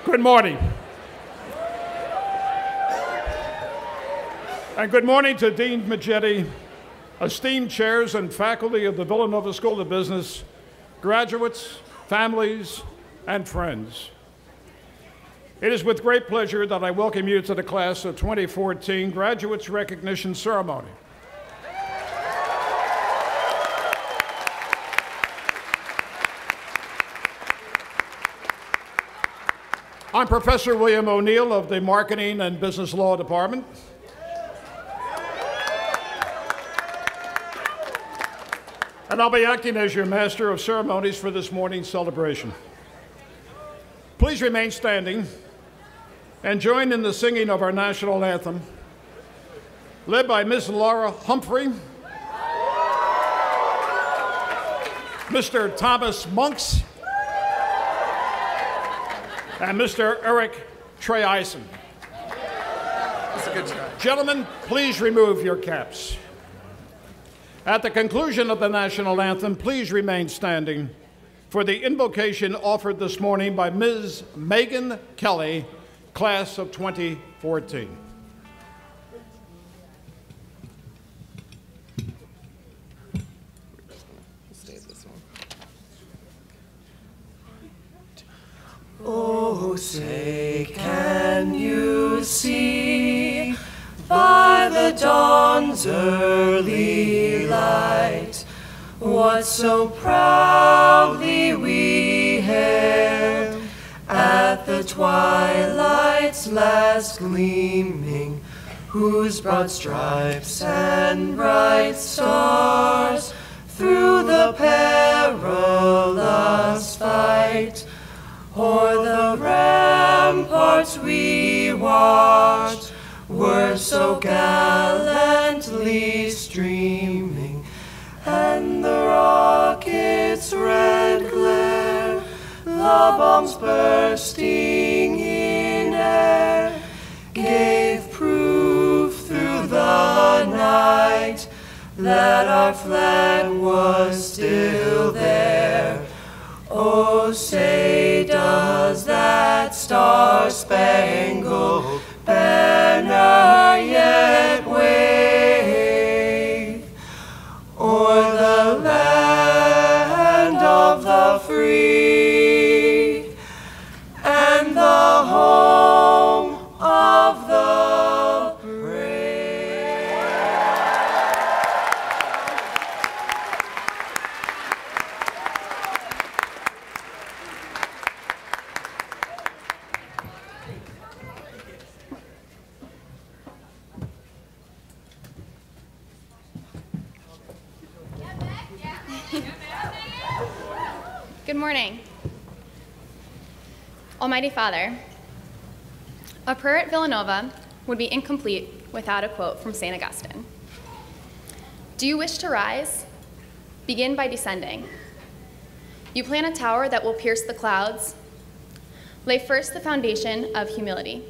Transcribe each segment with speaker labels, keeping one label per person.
Speaker 1: Good morning. And good morning to Dean Majetti, esteemed chairs and faculty of the Villanova School of Business, graduates, families, and friends. It is with great pleasure that I welcome you to the class of 2014 Graduates Recognition Ceremony. I'm Professor William O'Neill of the Marketing and Business Law Department. And I'll be acting as your Master of Ceremonies for this morning's celebration. Please remain standing and join in the singing of our national anthem, led by Ms. Laura Humphrey, Mr. Thomas Monks, and Mr. Eric Treisen.
Speaker 2: That's a good try.
Speaker 1: Gentlemen, please remove your caps. At the conclusion of the national anthem, please remain standing for the invocation offered this morning by Ms. Megan Kelly, class of 2014.
Speaker 3: Oh, say, can you see by the dawn's early light what so proudly we hailed at the twilight's last gleaming, whose broad stripes and bright stars through the perilous fight o'er the ramparts we watched were so gallantly streaming, and the rocket's red glare, the bombs bursting in air, gave proof through the night that our flag was still there. Oh, say, does that star-spangled banner yet wave o'er the land of the free and the home of the brave?
Speaker 4: Good morning. Almighty Father, a prayer at Villanova would be incomplete without a quote from St. Augustine. Do you wish to rise? Begin by descending. You plan a tower that will pierce the clouds. Lay first the foundation of humility.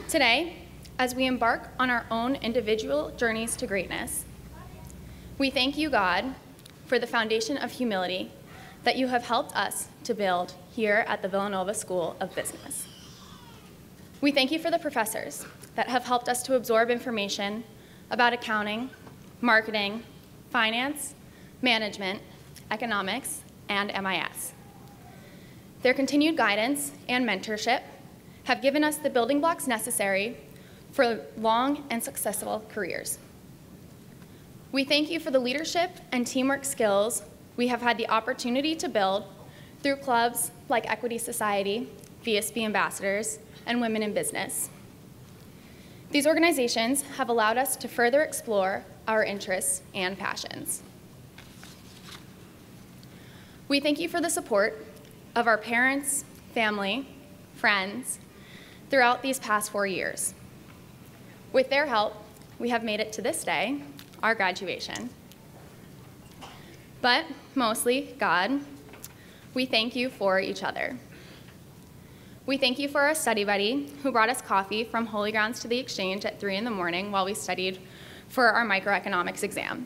Speaker 4: Today, as we embark on our own individual journeys to greatness, we thank you, God, for the foundation of humility that you have helped us to build here at the Villanova School of Business. We thank you for the professors that have helped us to absorb information about accounting, marketing, finance, management, economics, and MIS. Their continued guidance and mentorship have given us the building blocks necessary for long and successful careers. We thank you for the leadership and teamwork skills we have had the opportunity to build through clubs like Equity Society, VSB Ambassadors, and Women in Business. These organizations have allowed us to further explore our interests and passions. We thank you for the support of our parents, family, friends throughout these past 4 years. With their help, we have made it to this day, our graduation. But mostly, God, we thank you for each other. We thank you for our study buddy who brought us coffee from Holy Grounds to the Exchange at 3 in the morning while we studied for our microeconomics exam.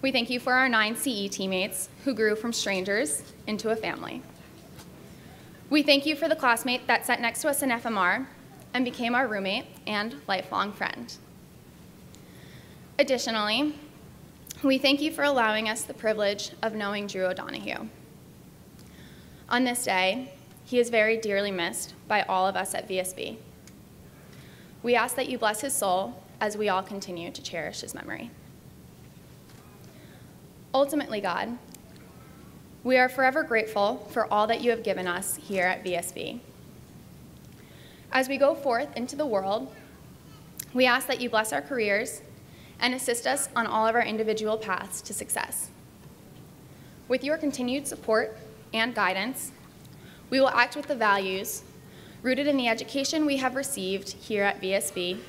Speaker 4: We thank you for our 9 CE teammates who grew from strangers into a family. We thank you for the classmate that sat next to us in FMR and became our roommate and lifelong friend. Additionally, we thank you for allowing us the privilege of knowing Drew O'Donohue. On this day, he is very dearly missed by all of us at VSB. We ask that you bless his soul as we all continue to cherish his memory. Ultimately, God, we are forever grateful for all that you have given us here at VSB. As we go forth into the world, we ask that you bless our careers and assist us on all of our individual paths to success. With your continued support and guidance, we will act with the values rooted in the education we have received here at VSB,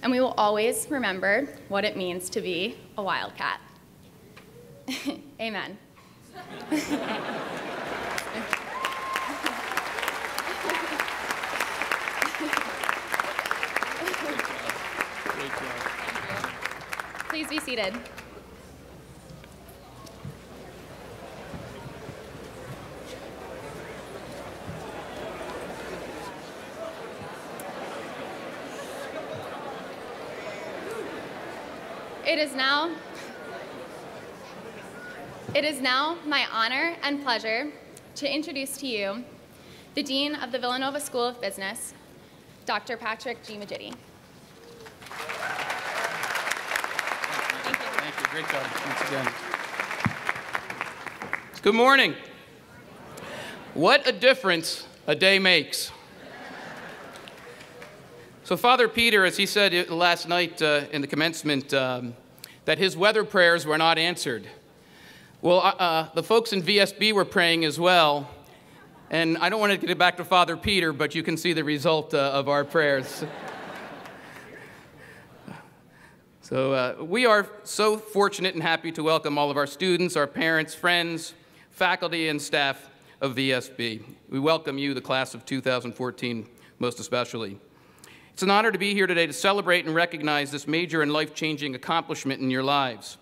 Speaker 4: and we will always remember what it means to be a Wildcat. Amen. Please be seated. It is now my honor and pleasure to introduce to you the Dean of the Villanova School of Business, Dr. Patrick G. Majidi.
Speaker 5: Thank you. Great job once again. Good morning. What a difference a day makes. So Father Peter, as he said last night in the commencement, that his weather prayers were not answered. Well, the folks in VSB were praying as well. And I don't want to get it back to Father Peter, but you can see the result of our prayers. So we are so fortunate and happy to welcome all of our students, our parents, friends, faculty, and staff of VSB. We welcome you, the class of 2014, most especially. It's an honor to be here today to celebrate and recognize this major and life-changing accomplishment in your lives.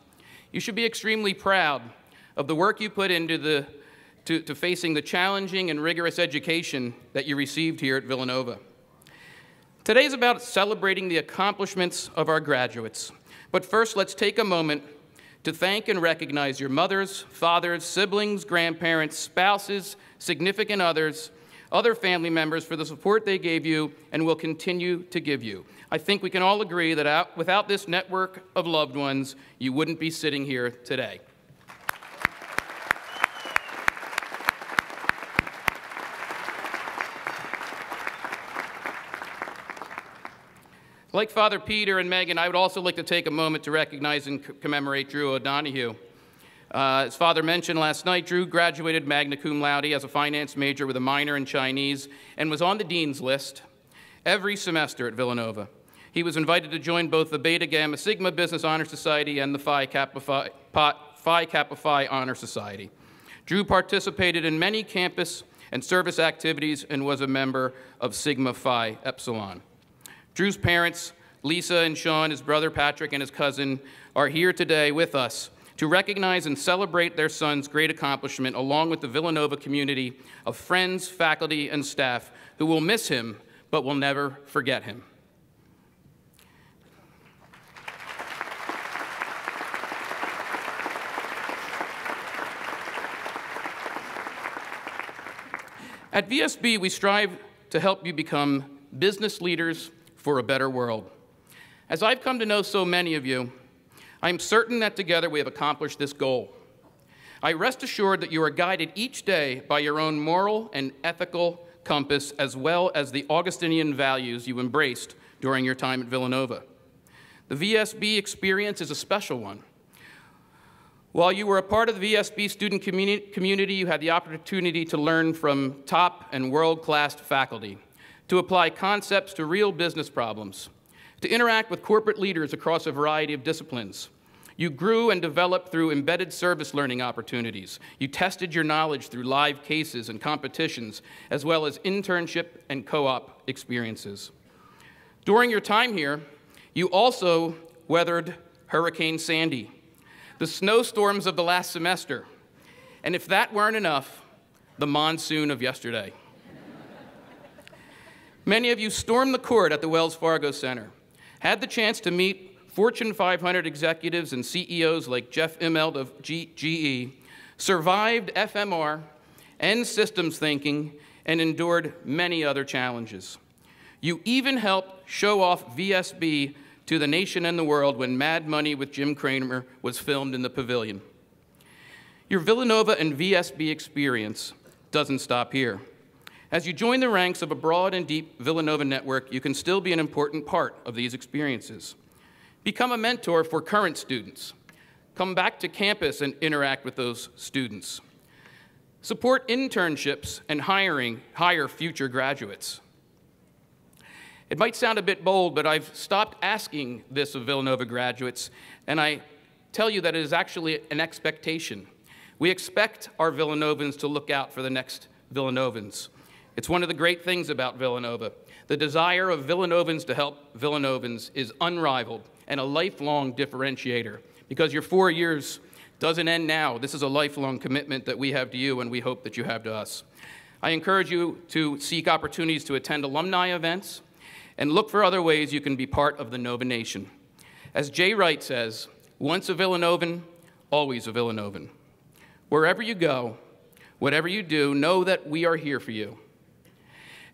Speaker 5: You should be extremely proud of the work you put into to facing the challenging and rigorous education that you received here at Villanova. Today is about celebrating the accomplishments of our graduates. But first, let's take a moment to thank and recognize your mothers, fathers, siblings, grandparents, spouses, significant others, other family members for the support they gave you and will continue to give you. I think we can all agree that without this network of loved ones, you wouldn't be sitting here today. Like Father Peter and Megan, I would also like to take a moment to recognize and commemorate Drew O'Donohue. As Father mentioned last night, Drew graduated magna cum laude as a finance major with a minor in Chinese and was on the dean's list every semester at Villanova. He was invited to join both the Beta Gamma Sigma Business Honor Society and the Phi Kappa Phi Honor Society. Drew participated in many campus and service activities and was a member of Sigma Phi Epsilon. Drew's parents, Lisa and Sean, his brother Patrick, and his cousin, are here today with us to recognize and celebrate their son's great accomplishment, along with the Villanova community of friends, faculty, and staff who will miss him but will never forget him. At VSB, we strive to help you become business leaders for a better world. As I've come to know so many of you, I'm certain that together we have accomplished this goal. I rest assured that you are guided each day by your own moral and ethical compass, as well as the Augustinian values you embraced during your time at Villanova. The VSB experience is a special one. While you were a part of the VSB student community, you had the opportunity to learn from top and world-class faculty, to apply concepts to real business problems, to interact with corporate leaders across a variety of disciplines. You grew and developed through embedded service learning opportunities. You tested your knowledge through live cases and competitions, as well as internship and co-op experiences. During your time here, you also weathered Hurricane Sandy, the snowstorms of the last semester, and if that weren't enough, the monsoon of yesterday. Many of you stormed the court at the Wells Fargo Center, had the chance to meet Fortune 500 executives and CEOs like Jeff Immelt of GE, survived FMR and systems thinking, and endured many other challenges. You even helped show off VSB to the nation and the world when Mad Money with Jim Cramer was filmed in the Pavilion. Your Villanova and VSB experience doesn't stop here. As you join the ranks of a broad and deep Villanova network, you can still be an important part of these experiences. Become a mentor for current students. Come back to campus and interact with those students. Support internships and hire future graduates. It might sound a bit bold, but I've stopped asking this of Villanova graduates, and I tell you that it is actually an expectation. We expect our Villanovans to look out for the next Villanovans. It's one of the great things about Villanova. The desire of Villanovans to help Villanovans is unrivaled and a lifelong differentiator, because your 4 years doesn't end now. This is a lifelong commitment that we have to you, and we hope that you have to us. I encourage you to seek opportunities to attend alumni events and look for other ways you can be part of the Nova Nation. As Jay Wright says, once a Villanovan, always a Villanovan. Wherever you go, whatever you do, know that we are here for you.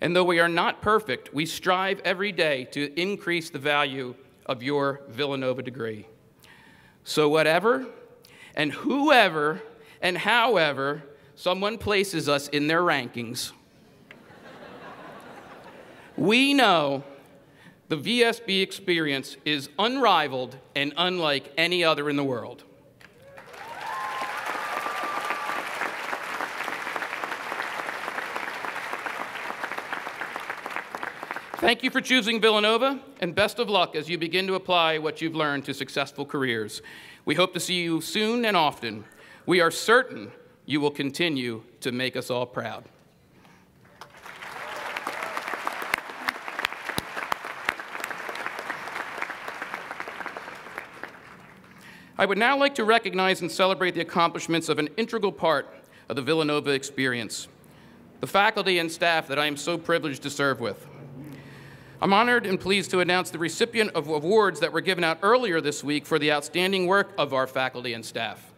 Speaker 5: And though we are not perfect, we strive every day to increase the value of your Villanova degree. So whatever and whoever and however someone places us in their rankings, we know the VSB experience is unrivaled and unlike any other in the world. Thank you for choosing Villanova, and best of luck as you begin to apply what you've learned to successful careers. We hope to see you soon and often. We are certain you will continue to make us all proud. I would now like to recognize and celebrate the accomplishments of an integral part of the Villanova experience, the faculty and staff that I am so privileged to serve with. I'm honored and pleased to announce the recipient of awards that were given out earlier this week for the outstanding work of our faculty and staff,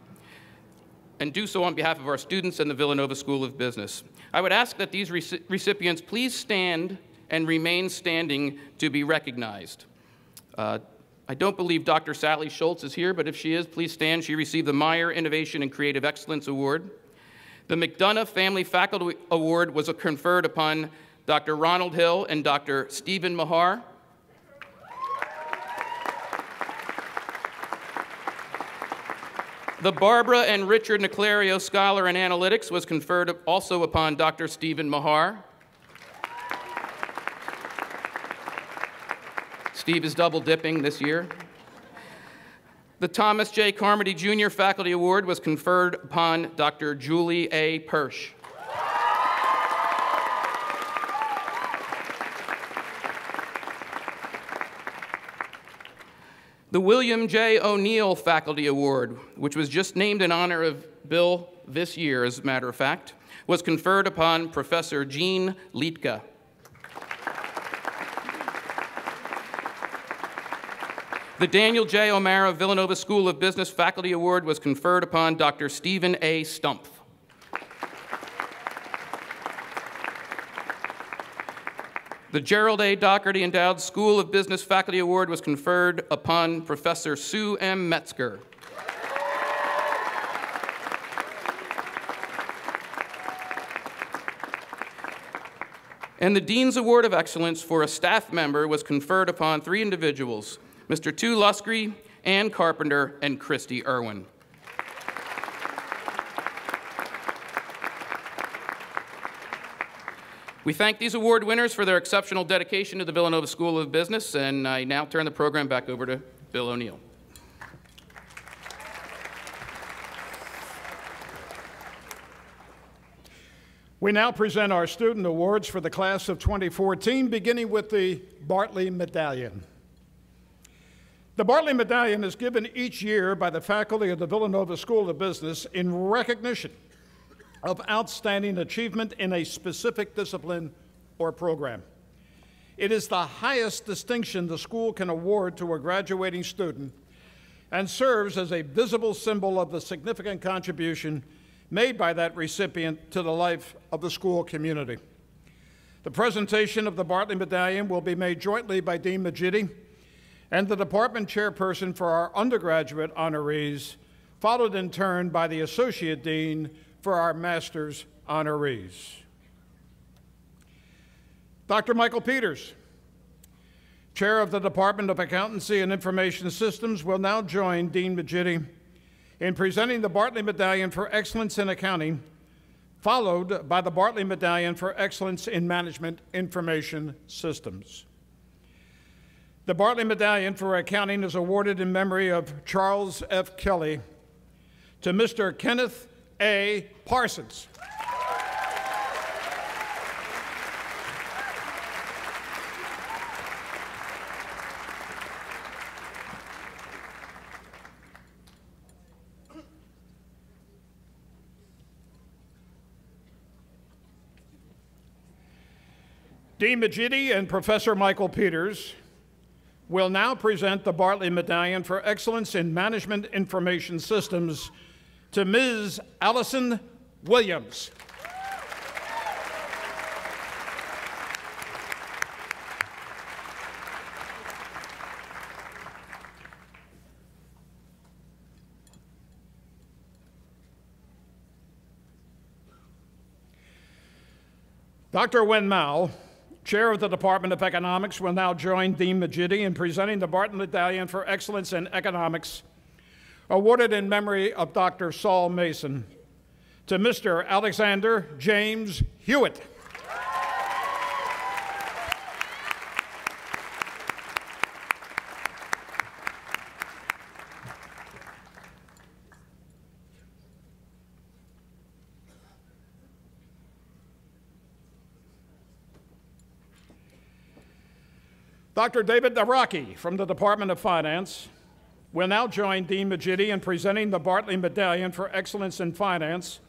Speaker 5: and do so on behalf of our students and the Villanova School of Business. I would ask that these recipients please stand and remain standing to be recognized. I don't believe Dr. Sally Schultz is here, but if she is, please stand. She received the Meyer Innovation and Creative Excellence Award. The McDonough Family Faculty Award was conferred upon Dr. Ronald Hill and Dr. Stephen Mahar. The Barbara and Richard Niclario Scholar in Analytics was conferred also upon Dr. Stephen Mahar. Steve is double dipping this year. The Thomas J. Carmody Jr. Faculty Award was conferred upon Dr. Julie A. Persh. The William J. O'Neill Faculty Award, which was just named in honor of Bill this year, as a matter of fact, was conferred upon Professor Jean Litka. The Daniel J. O'Mara Villanova School of Business Faculty Award was conferred upon Dr. Stephen A. Stumpf. The Gerald A. Doherty Endowed School of Business Faculty Award was conferred upon Professor Sue M. Metzger. And the Dean's Award of Excellence for a staff member was conferred upon 3 individuals, Mr. Tu Luscre, Ann Carpenter, and Christy Irwin. We thank these award winners for their exceptional dedication to the Villanova School of Business, and I now turn the program back over to Bill O'Neill.
Speaker 1: We now present our student awards for the class of 2014, beginning with the Bartley Medallion. The Bartley Medallion is given each year by the faculty of the Villanova School of Business in recognition of outstanding achievement in a specific discipline or program. It is the highest distinction the school can award to a graduating student and serves as a visible symbol of the significant contribution made by that recipient to the life of the school community. The presentation of the Bartley Medallion will be made jointly by Dean Majidi and the department chairperson for our undergraduate honorees, followed in turn by the associate dean for our master's honorees. Dr. Michael Peters, chair of the Department of Accountancy and Information Systems, will now join Dean Majidi in presenting the Bartley Medallion for Excellence in Accounting, followed by the Bartley Medallion for Excellence in Management Information Systems. The Bartley Medallion for Accounting is awarded in memory of Charles F. Kelly to Mr. Kenneth A. Parsons. Dean Majidi and Professor Michael Peters will now present the Bartley Medallion for Excellence in Management Information Systems to Ms. Allison Williams. Dr. Wen Mao, chair of the Department of Economics, will now join Dean Majidi in presenting the Bartley Medallion for Excellence in Economics, awarded in memory of Dr. Saul Mason, to Mr. Alexander James Hewitt. Dr. David Naraki from the Department of Finance will now join Dean Majidi in presenting the Bartley Medallion for Excellence in Finance,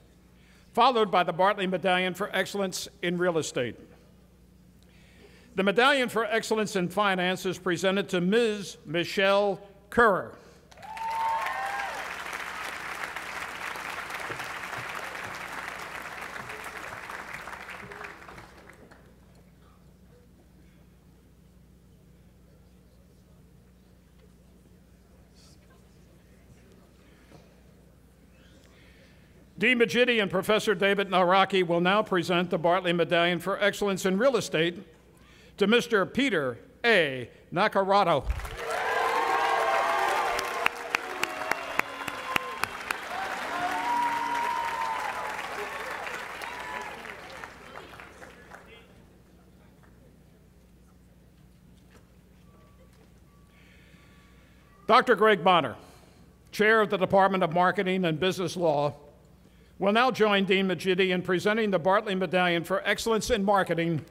Speaker 1: followed by the Bartley Medallion for Excellence in Real Estate. The Medallion for Excellence in Finance is presented to Ms. Michelle Currer. Dean Majidi and Professor David Naraki will now present the Bartley Medallion for Excellence in Real Estate to Mr. Peter A. Nacarado. Dr. Greg Bonner, chair of the Department of Marketing and Business Law, will now join Dean Majidi in presenting the Bartley Medallion for Excellence in Marketing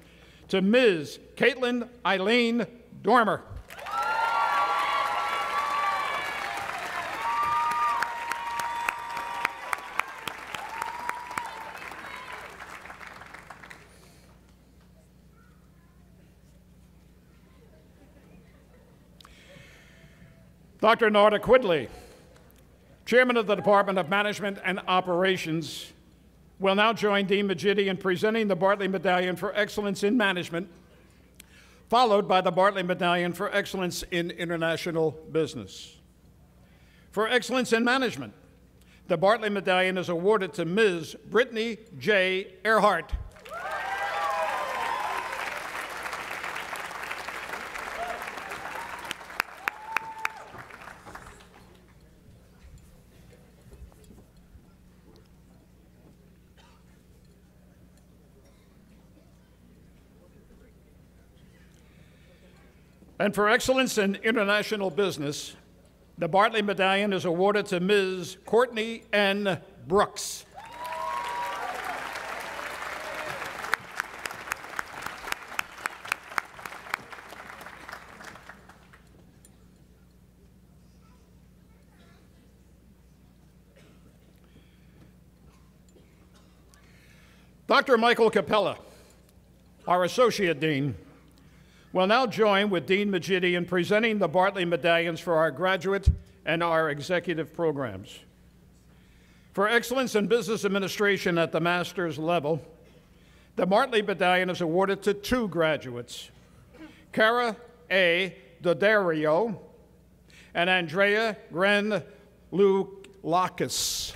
Speaker 1: to Ms. Caitlin Eileen Dormer. Dr. Narda Quidley, chairman of the Department of Management and Operations, will now join Dean Majidi in presenting the Bartley Medallion for Excellence in Management, followed by the Bartley Medallion for Excellence in International Business. For Excellence in Management, the Bartley Medallion is awarded to Ms. Brittany J. Earhart. And for Excellence in International Business, the Bartley Medallion is awarded to Ms. Courtney N. Brooks. Dr. Michael Capella, our Associate Dean, will now join with Dean Majidi in presenting the Bartley medallions for our graduate and our executive programs. For excellence in business administration at the master's level, the Bartley medallion is awarded to 2 graduates, Cara A. Dodario and Andrea Gren-Lulakis.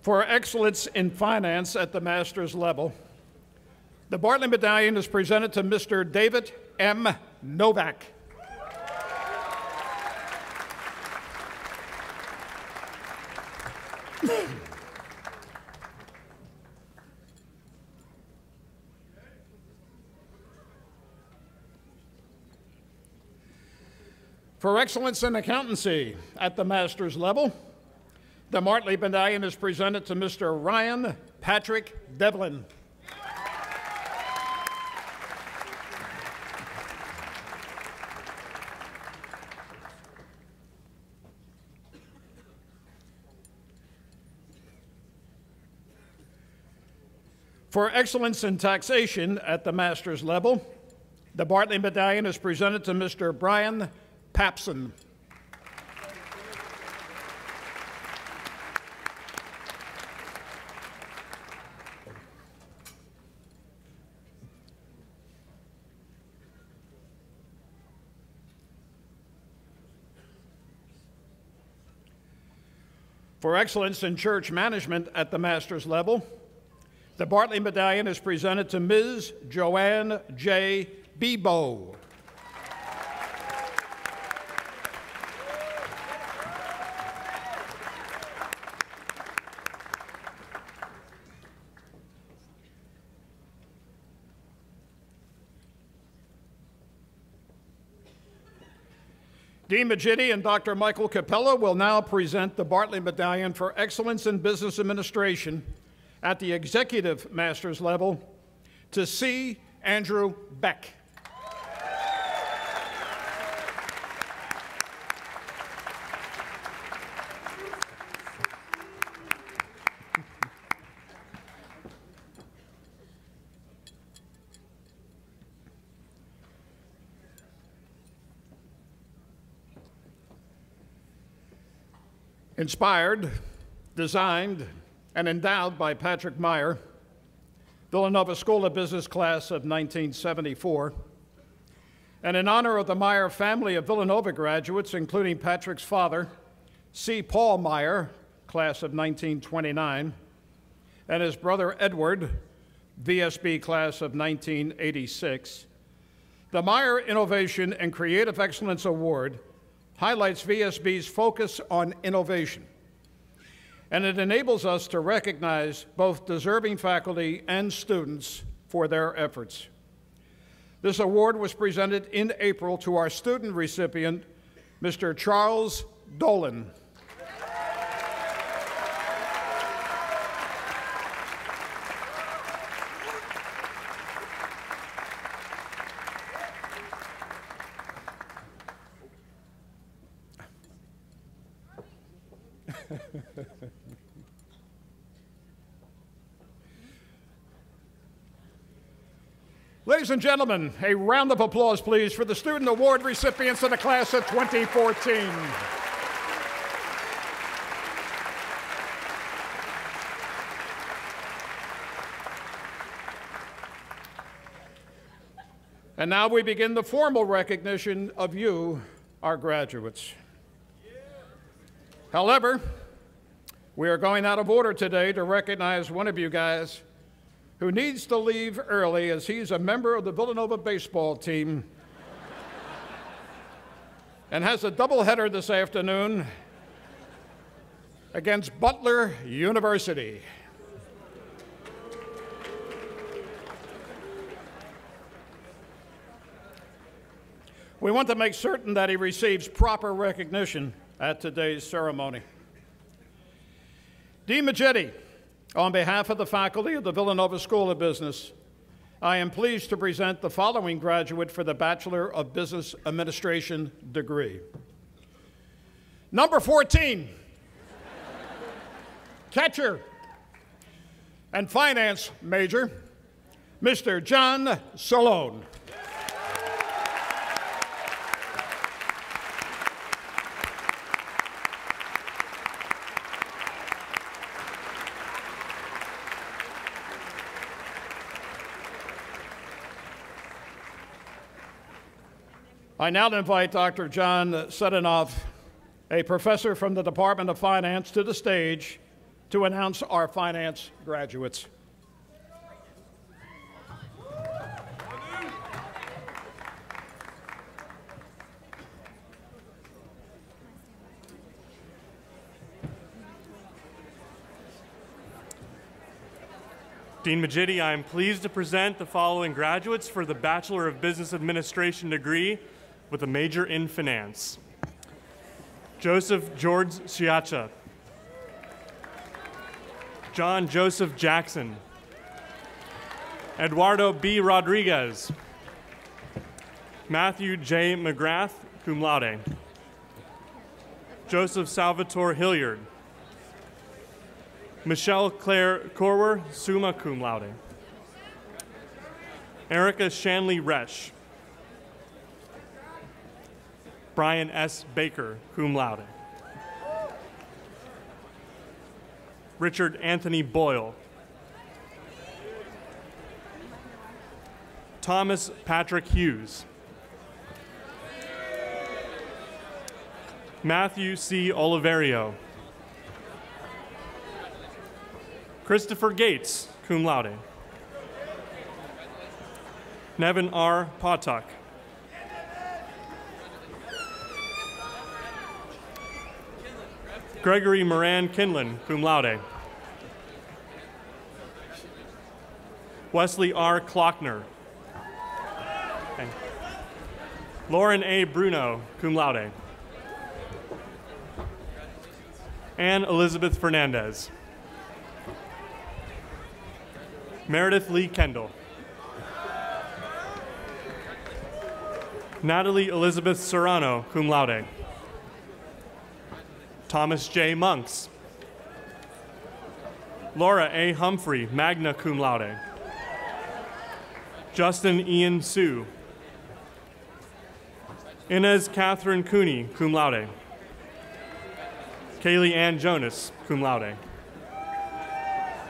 Speaker 1: For excellence in finance at the master's level, the Bartley medallion is presented to Mr. David M. Novak. For excellence in accountancy at the master's level, the Bartley medallion is presented to Mr. Ryan Patrick Devlin. For excellence in taxation at the master's level, the Bartley medallion is presented to Mr. Brian Papson. For excellence in church management at the master's level, the Bartley medallion is presented to Ms. Joanne J. Bebo. Dean Majidi and Dr. Michael Capella will now present the Bartley Medallion for Excellence in Business Administration at the Executive Master's level to C. Andrew Beck. Inspired, designed, and endowed by Patrick Meyer, Villanova School of Business class of 1974, and in honor of the Meyer family of Villanova graduates, including Patrick's father, C. Paul Meyer, class of 1929, and his brother Edward, VSB class of 1986, the Meyer Innovation and Creative Excellence Award highlights VSB's focus on innovation, and it enables us to recognize both deserving faculty and students for their efforts. This award was presented in April to our student recipient, Mr. Charles Dolan. Ladies and gentlemen, a round of applause, please, for the student award recipients of the class of 2014. And now we begin the formal recognition of you, our graduates. However, we are going out of order today to recognize one of you guys who needs to leave early as he's a member of the Villanova baseball team and has a doubleheader this afternoon against Butler University. We want to make certain that he receives proper recognition at today's ceremony. Dean Majetti, on behalf of the faculty of the Villanova School of Business, I am pleased to present the following graduate for the Bachelor of Business Administration degree. Number 14, catcher and finance major, Mr. John Salone. I now invite Dr. John Sedanoff, a professor from the Department of Finance, to the stage to announce our finance graduates.
Speaker 6: Dean Majetti, I am pleased to present the following graduates for the Bachelor of Business Administration degree with a major in finance. Joseph George Sciaccia. John Joseph Jackson. Eduardo B. Rodriguez. Matthew J. McGrath, cum laude. Joseph Salvatore Hilliard. Michelle Claire Corwer, summa cum laude. Erica Shanley Resch. Brian S. Baker, cum laude. Richard Anthony Boyle. Thomas Patrick Hughes. Matthew C. Oliverio. Christopher Gates, cum laude. Nevin R. Potuck. Gregory Moran Kinlan, cum laude. Wesley R. Klockner. Okay. Lauren A. Bruno, cum laude. Anne Elizabeth Fernandez. Meredith Lee Kendall. Natalie Elizabeth Serrano, cum laude. Thomas J. Monks. Laura A. Humphrey, magna cum laude. Justin Ian Sue. Inez Catherine Cooney, cum laude. Kaylee Ann Jonas, cum laude.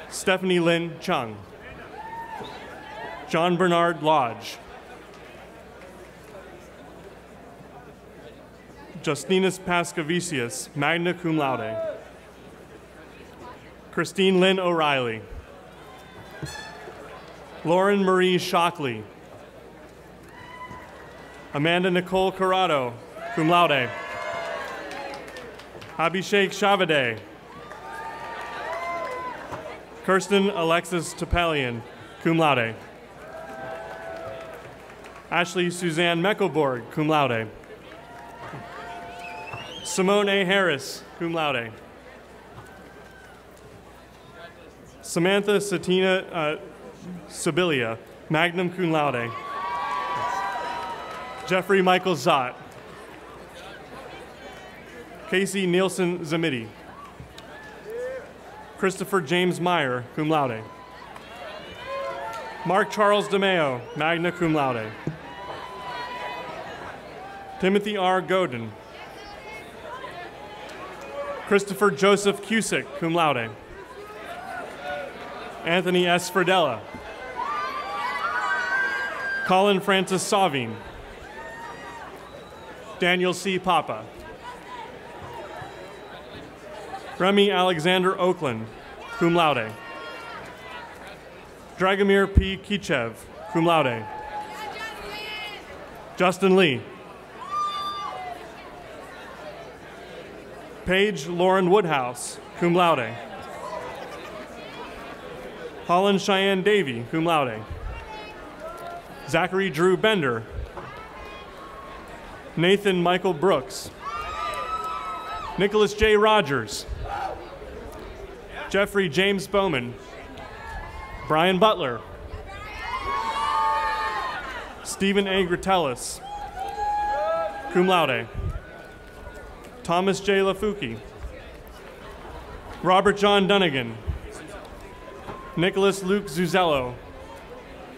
Speaker 6: Stephanie Lynn Chung. John Bernard Lodge. Justinas Pascavicius, magna cum laude. Christine Lynn O'Reilly. Lauren Marie Shockley. Amanda Nicole Corrado, cum laude. Abhishek Shavade. Kirsten Alexis Topalian, cum laude. Ashley Suzanne Meckelborg, cum laude. Simone A. Harris, cum laude. Samantha Satina Sibilia, magna cum laude. Jeffrey Michael Zott. Casey Nielsen Zamiti. Christopher James Meyer, cum laude. Mark Charles DeMeo, magna cum laude. Timothy R. Godin. Christopher Joseph Cusick, cum laude. Anthony S. Fradella. Colin Francis Savine. Daniel C. Papa. Remy Alexander Oakland, cum laude. Dragomir P. Kichev, cum laude. Justin Lee. Paige Lauren Woodhouse, cum laude. Holland Cheyenne Davy, cum laude. Zachary Drew Bender. Nathan Michael Brooks. Nicholas J. Rogers. Jeffrey James Bowman. Brian Butler. Stephen A. Gratellis, cum laude. Thomas J. Lafuki. Robert John Dunnigan. Nicholas Luke Zuzello.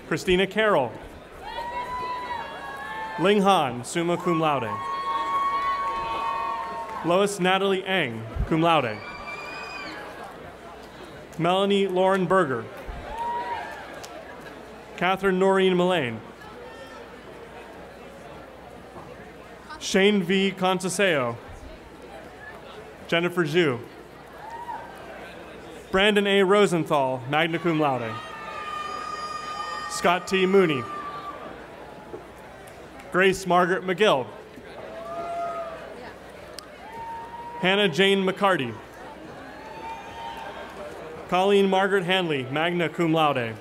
Speaker 6: Christina Carroll. Ling Han, summa cum laude. Lois Natalie Eng, cum laude. Melanie Lauren Berger. Catherine Noreen Mullane. Shane V. Contaseo. Jennifer Zhu. Brandon A. Rosenthal, magna cum laude. Scott T. Mooney. Grace Margaret McGill. Hannah Jane McCarty. Colleen Margaret Hanley, magna cum laude.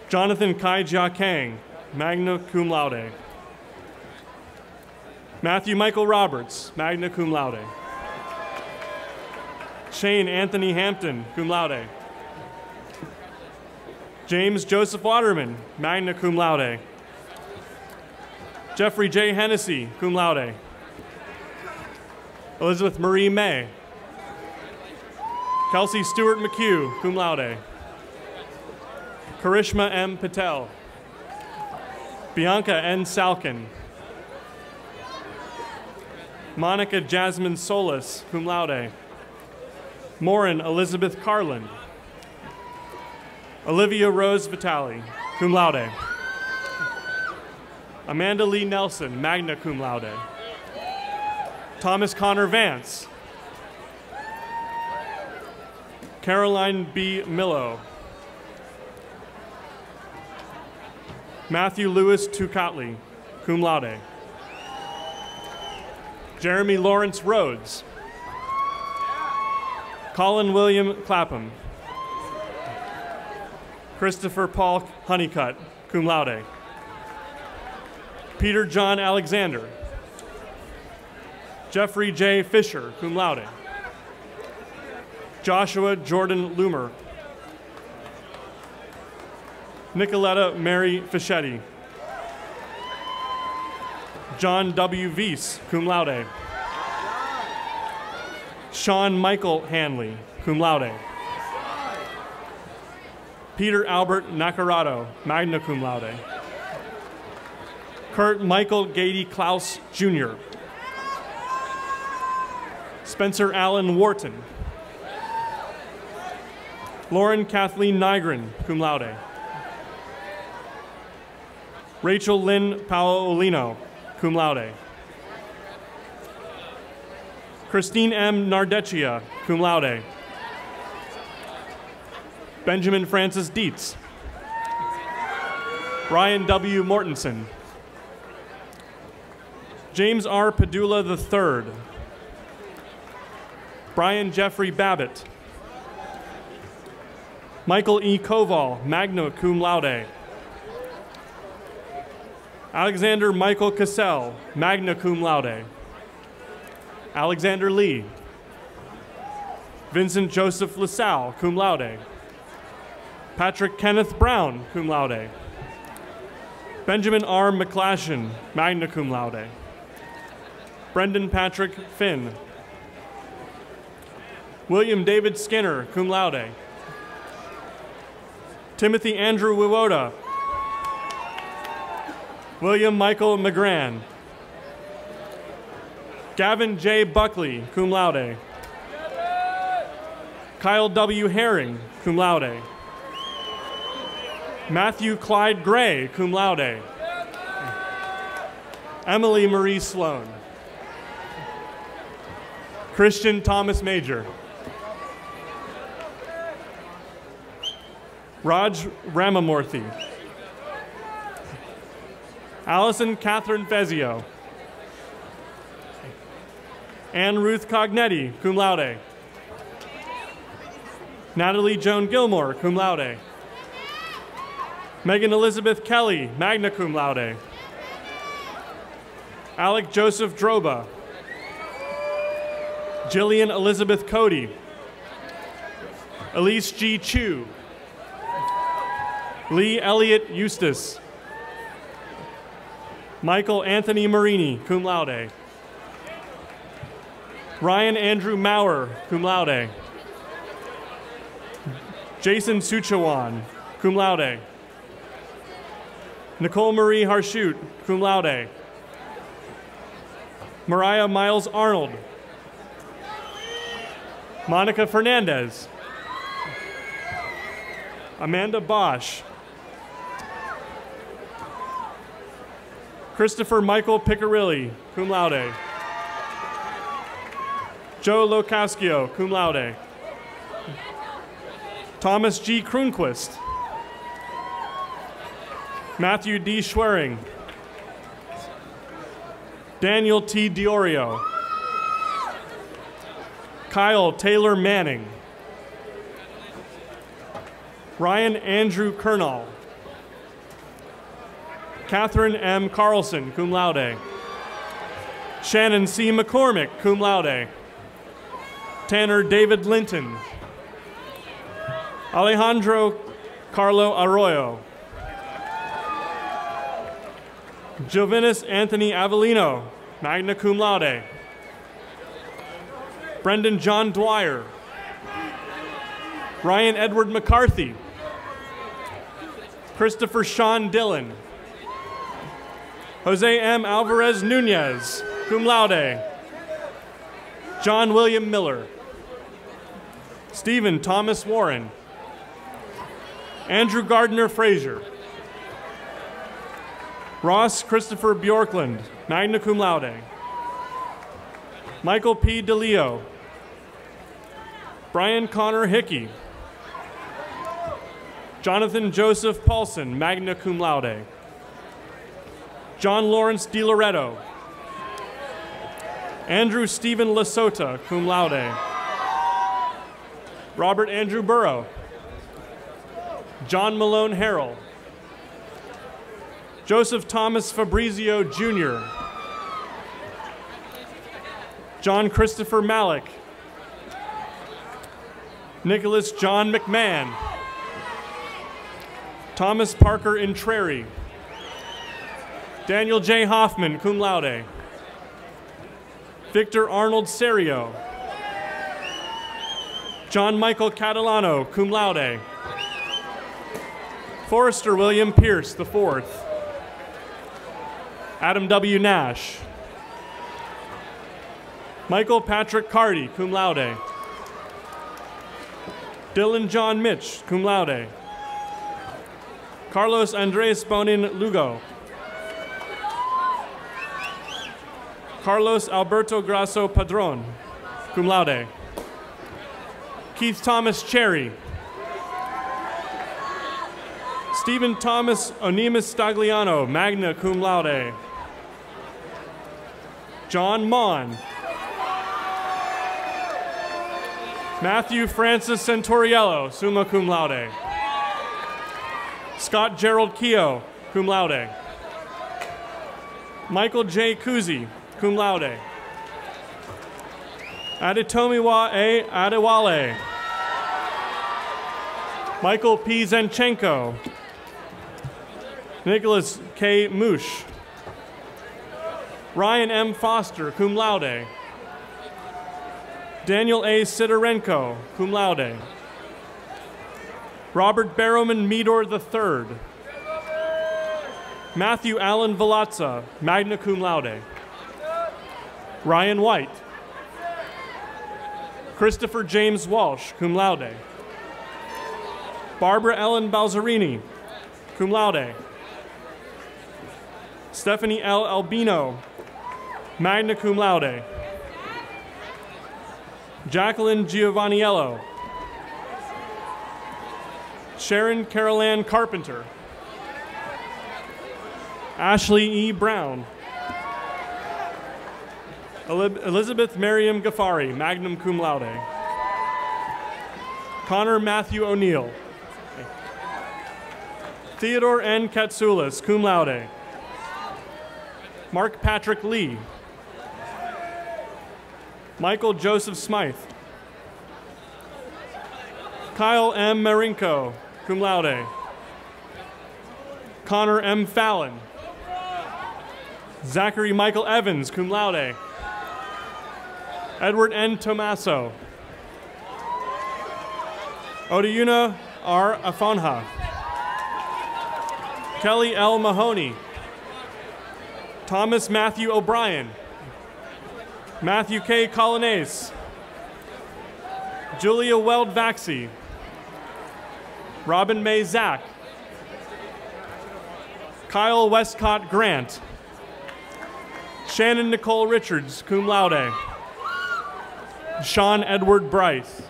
Speaker 6: Jonathan Kai Jia Kang, magna cum laude. Matthew Michael Roberts, magna cum laude. Shane Anthony Hampton, cum laude. James Joseph Waterman, magna cum laude. Jeffrey J. Hennessy, cum laude. Elizabeth Marie May. Kelsey Stewart McHugh, cum laude. Karishma M. Patel. Bianca N. Salkin. Monica Jasmine Solis, cum laude. Morin Elizabeth Carlin. Olivia Rose Vitale, cum laude. Amanda Lee Nelson, magna cum laude. Thomas Connor Vance. Caroline B. Millo. Matthew Lewis Tukatli, cum laude. Jeremy Lawrence Rhodes. Colin William Clapham. Christopher Paul Honeycutt, cum laude. Peter John Alexander. Jeffrey J. Fisher, cum laude. Joshua Jordan Loomer. Nicoletta Mary Fischetti. John W. Weiss, cum laude. Sean Michael Hanley, cum laude. Peter Albert Nacarado, magna cum laude. Kurt Michael Gady Klaus, Jr. Spencer Allen Wharton. Lauren Kathleen Nygren, cum laude. Rachel Lynn Paolino, cum laude. Christine M. Nardecchia, cum laude. Benjamin Francis Dietz. Brian W. Mortensen. James R. Padula III. Brian Jeffrey Babbitt. Michael E. Koval, magna cum laude. Alexander Michael Cassell, magna cum laude. Alexander Lee. Vincent Joseph LaSalle, cum laude. Patrick Kenneth Brown, cum laude. Benjamin R. McClashen, magna cum laude. Brendan Patrick Finn. William David Skinner, cum laude. Timothy Andrew Wiwoda. William Michael McGran. Gavin J. Buckley, cum laude. Kyle W. Herring, cum laude. Matthew Clyde Gray, cum laude. Emily Marie Sloan. Christian Thomas Major. Raj Ramamurthy. Allison Catherine Fezio. Anne Ruth Cognetti, cum laude. Natalie Joan Gilmore, cum laude. Megan Elizabeth Kelly, magna cum laude. Alec Joseph Droba. Jillian Elizabeth Cody. Elise G. Chu. Lee Elliott Eustace. Michael Anthony Marini, cum laude. Ryan Andrew Maurer, cum laude. Jason Suchawan, cum laude. Nicole Marie Harshut, cum laude. Mariah Miles Arnold. Monica Fernandez. Amanda Bosch. Christopher Michael Piccirilli, cum laude. Joe Locaschio, cum laude. Thomas G. Kronquist. Matthew D. Schwering. Daniel T. Diorio. Kyle Taylor Manning. Ryan Andrew Kernall. Catherine M. Carlson, cum laude. Shannon C. McCormick, cum laude. Tanner David Linton. Alejandro Carlo Arroyo. Jovinus Anthony Avellino, magna cum laude. Brendan John Dwyer. Ryan Edward McCarthy. Christopher Sean Dillon. Jose M. Alvarez Nunez, cum laude. John William Miller. Stephen Thomas Warren. Andrew Gardner Frazier. Ross Christopher Bjorklund, magna cum laude. Michael P. DeLeo. Brian Connor Hickey. Jonathan Joseph Paulson, magna cum laude. John Lawrence DiLoretto. Andrew Stephen Lasota, cum laude. Robert Andrew Burrow. John Malone Harrell. Joseph Thomas Fabrizio Jr. John Christopher Malik. Nicholas John McMahon. Thomas Parker Intreri. Daniel J. Hoffman, cum laude. Victor Arnold Serio. John Michael Catalano, cum laude. Forrester William Pierce, IV. Adam W. Nash. Michael Patrick Cardy, cum laude. Dylan John Mitch, cum laude. Carlos Andres Bonin Lugo. Carlos Alberto Grasso Padron, cum laude. Keith Thomas Cherry. Stephen Thomas Onimus Stagliano, magna cum laude. John Mon. Matthew Francis Centoriello, summa cum laude. Scott Gerald Keogh, cum laude. Michael J. Kuzi, cum laude. Aditomiwa A. Adewale. Michael P. Zanchenko. Nicholas K. Moosh. Ryan M. Foster, cum laude. Daniel A. Sidorenko, cum laude. Robert Barrowman Meador III. Matthew Allen Velazza, magna cum laude. Ryan White. Christopher James Walsh, cum laude. Barbara Ellen Balzerini, cum laude. Stephanie L. Albino, magna cum laude. Jacqueline Giovanniello. Sharon Carolan Carpenter. Ashley E. Brown. Elizabeth Miriam Gaffari, magna cum laude. Connor Matthew O'Neill. Theodore N. Katsoulis, cum laude. Mark Patrick Lee. Michael Joseph Smythe. Kyle M. Marinko, cum laude. Connor M. Fallon. Zachary Michael Evans, cum laude. Edward N. Tomaso. Odiyuna R. Afonha. Kelly L. Mahoney. Thomas Matthew O'Brien. Matthew K. Colonnese. Julia Weld Vaxey. Robin May Zach. Kyle Westcott Grant. Shannon Nicole Richards, cum laude. Sean Edward Bryce.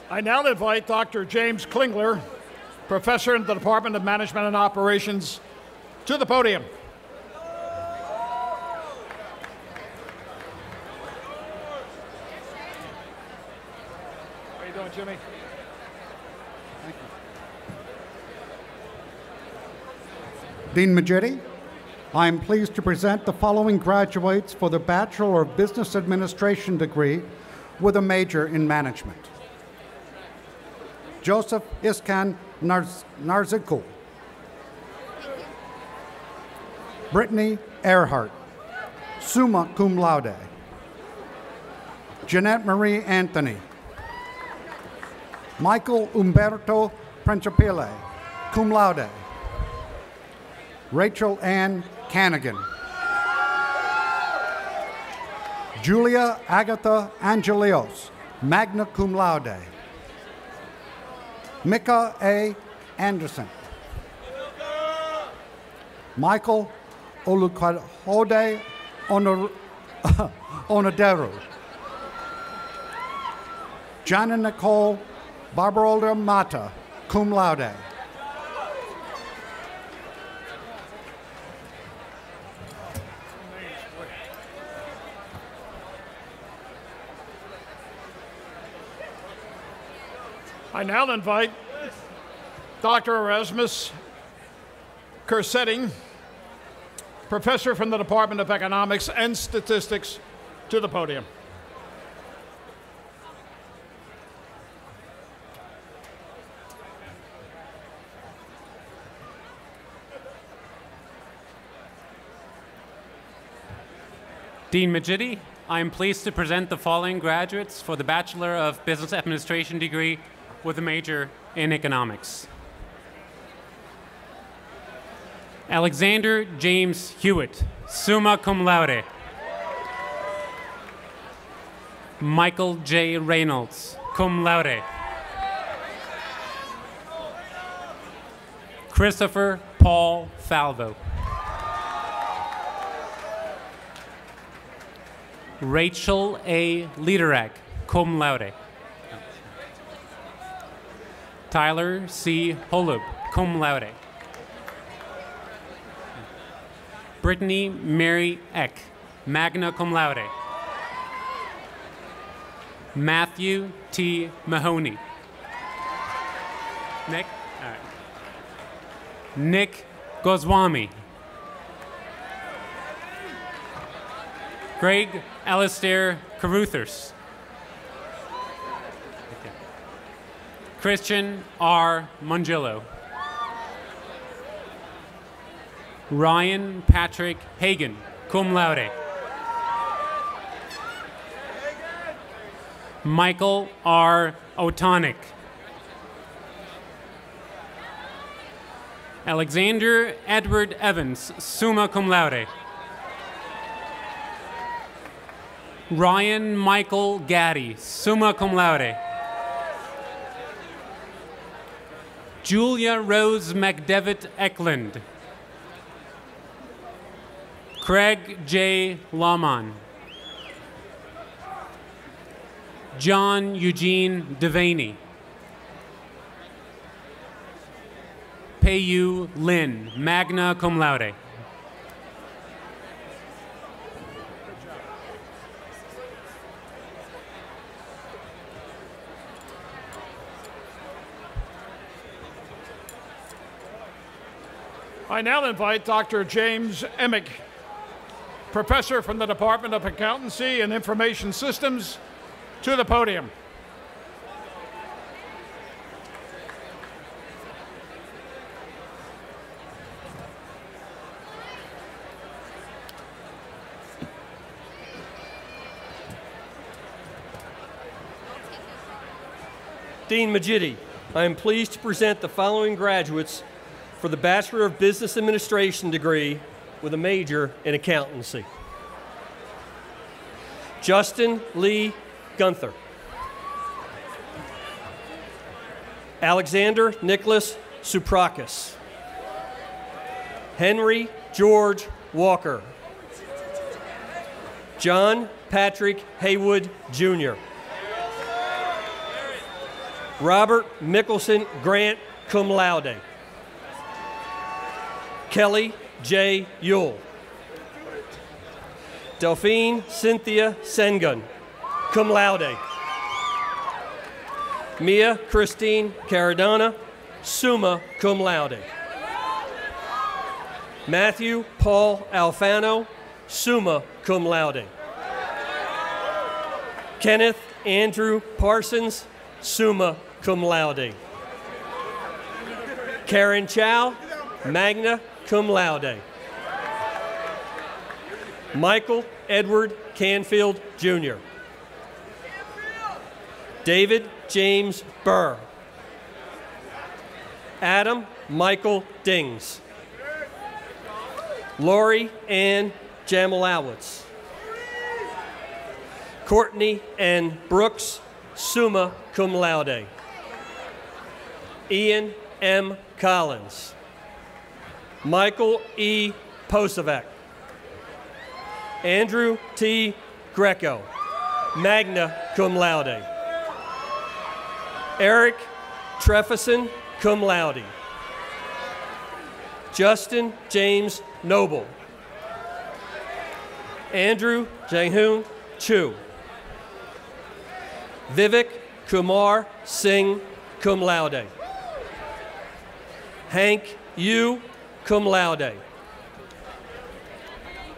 Speaker 1: I now invite Dr. James Klingler, professor in the Department of Management and Operations, to the podium. How are you doing, Jimmy?
Speaker 7: Thank you. Dean Majidi, I am pleased to present the following graduates for the Bachelor of Business Administration degree with a major in management. Joseph Iskan Narzikul. Brittany Earhart, summa cum laude. Jeanette Marie Anthony. Michael Umberto Principile, cum laude. Rachel Ann Canagan. Julia Agatha Angelios, magna cum laude. Mika A. Anderson. Michael Olukahode Onoderu. Jana Nicole Barbarolda Mata, cum laude.
Speaker 1: I now invite Dr. Erasmus Kersetting, professor from the Department of Economics and Statistics, to the podium.
Speaker 8: Dean Majidi, I am pleased to present the following graduates for the Bachelor of Business Administration degree with a major in economics. Alexander James Hewitt, summa cum laude. Michael J. Reynolds, cum laude. Christopher Paul Falvo. Rachel A. Liederach, cum laude. Tyler C. Holub, cum laude. Brittany Mary Eck, magna cum laude. Matthew T. Mahoney. Nick? All right. Nick Goswami. Greg Alistair Caruthers. Christian R. Mongillo. Ryan Patrick Hagan, cum laude. Michael R. Otonic. Alexander Edward Evans, summa cum laude. Ryan Michael Gaddy, summa cum laude. Julia Rose McDevitt Eklund. Craig J. Laman. John Eugene Devaney. Pei-Yu Lin, magna cum laude.
Speaker 1: I now invite Dr. James Emick, professor from the Department of Accountancy and Information Systems, to the podium.
Speaker 9: Dean Majidi, I am pleased to present the following graduates for the Bachelor of Business Administration degree with a major in accountancy. Justin Lee Gunther. Alexander Nicholas Suprakis. Henry George Walker. John Patrick Haywood, Jr. Robert Mickelson Grant, cum laude. Kelly J. Yule. Delphine Cynthia Sengun, cum laude. Mia Christine Caradona, summa cum laude. Matthew Paul Alfano, summa cum laude. Kenneth Andrew Parsons, summa cum laude. Karen Chow, magna cum laude. Michael Edward Canfield, Jr. David James Burr. Adam Michael Dings. Lori Ann Jamalowitz. Courtney N. Brooks, summa cum laude. Ian M. Collins. Michael E. Posavac. Andrew T. Greco, magna cum laude. Eric Trefison, cum laude. Justin James Noble. Andrew Janghoon Chu. Vivek Kumar Singh, cum laude. Hank Yu, cum laude.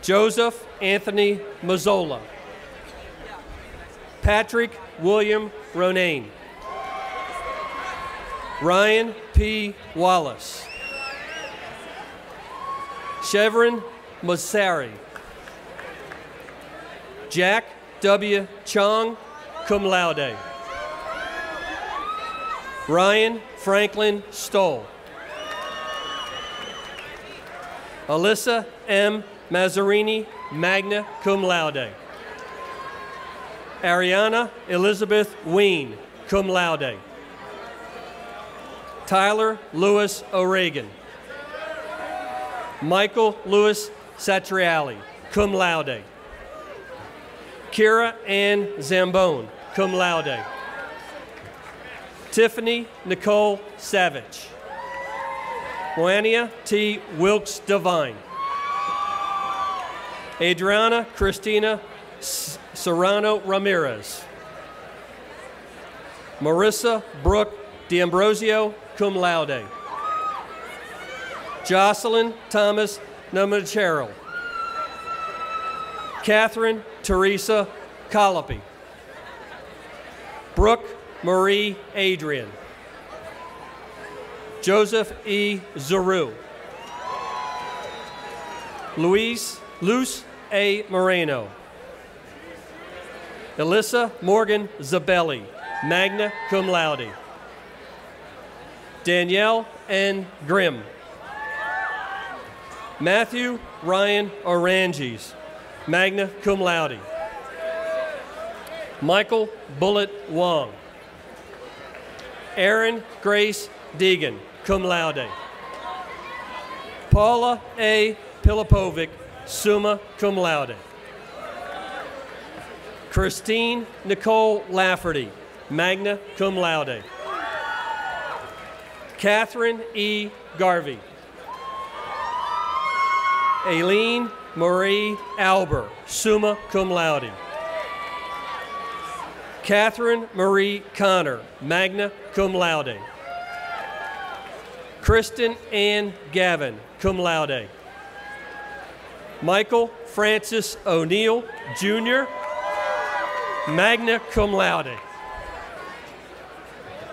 Speaker 9: Joseph Anthony Mazzola. Patrick William Ronayne. Ryan P. Wallace. Chevron Massari. Jack W. Chong, cum laude. Ryan Franklin Stoll. Alyssa M. Mazzarini, magna cum laude. Ariana Elizabeth Ween, cum laude. Tyler Lewis O'Regan. Michael Lewis Satriali, cum laude. Kira Ann Zambone, cum laude. Tiffany Nicole Savage. Juania T. Wilkes Devine. Adriana Christina Serrano Ramirez. Marissa Brooke D'Ambrosio, cum laude. Jocelyn Thomas Namachero. Catherine Teresa Colopy. Brooke Marie Adrian. Joseph E. Zaru. Luis A. Moreno. Alyssa Morgan Zabelli, magna cum laude. Danielle N. Grimm. Matthew Ryan Oranges, magna cum laude. Michael Bullet Wong. Erin Grace Deegan, cum laude. Paula A. Pilipovic, summa cum laude. Christine Nicole Lafferty, magna cum laude. Catherine E. Garvey. Aileen Marie Alber, summa cum laude. Catherine Marie Connor, magna cum laude. Kristen Ann Gavin, cum laude. Michael Francis O'Neill, Jr., magna cum laude.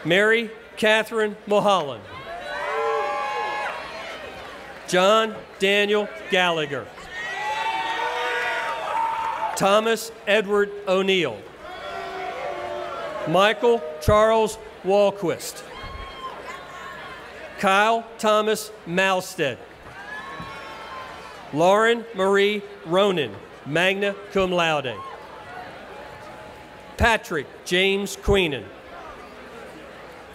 Speaker 9: Mary Catherine Mulholland. John Daniel Gallagher. Thomas Edward O'Neill. Michael Charles Walquist. Kyle Thomas Malstead. Lauren Marie Ronan, magna cum laude. Patrick James Queenan.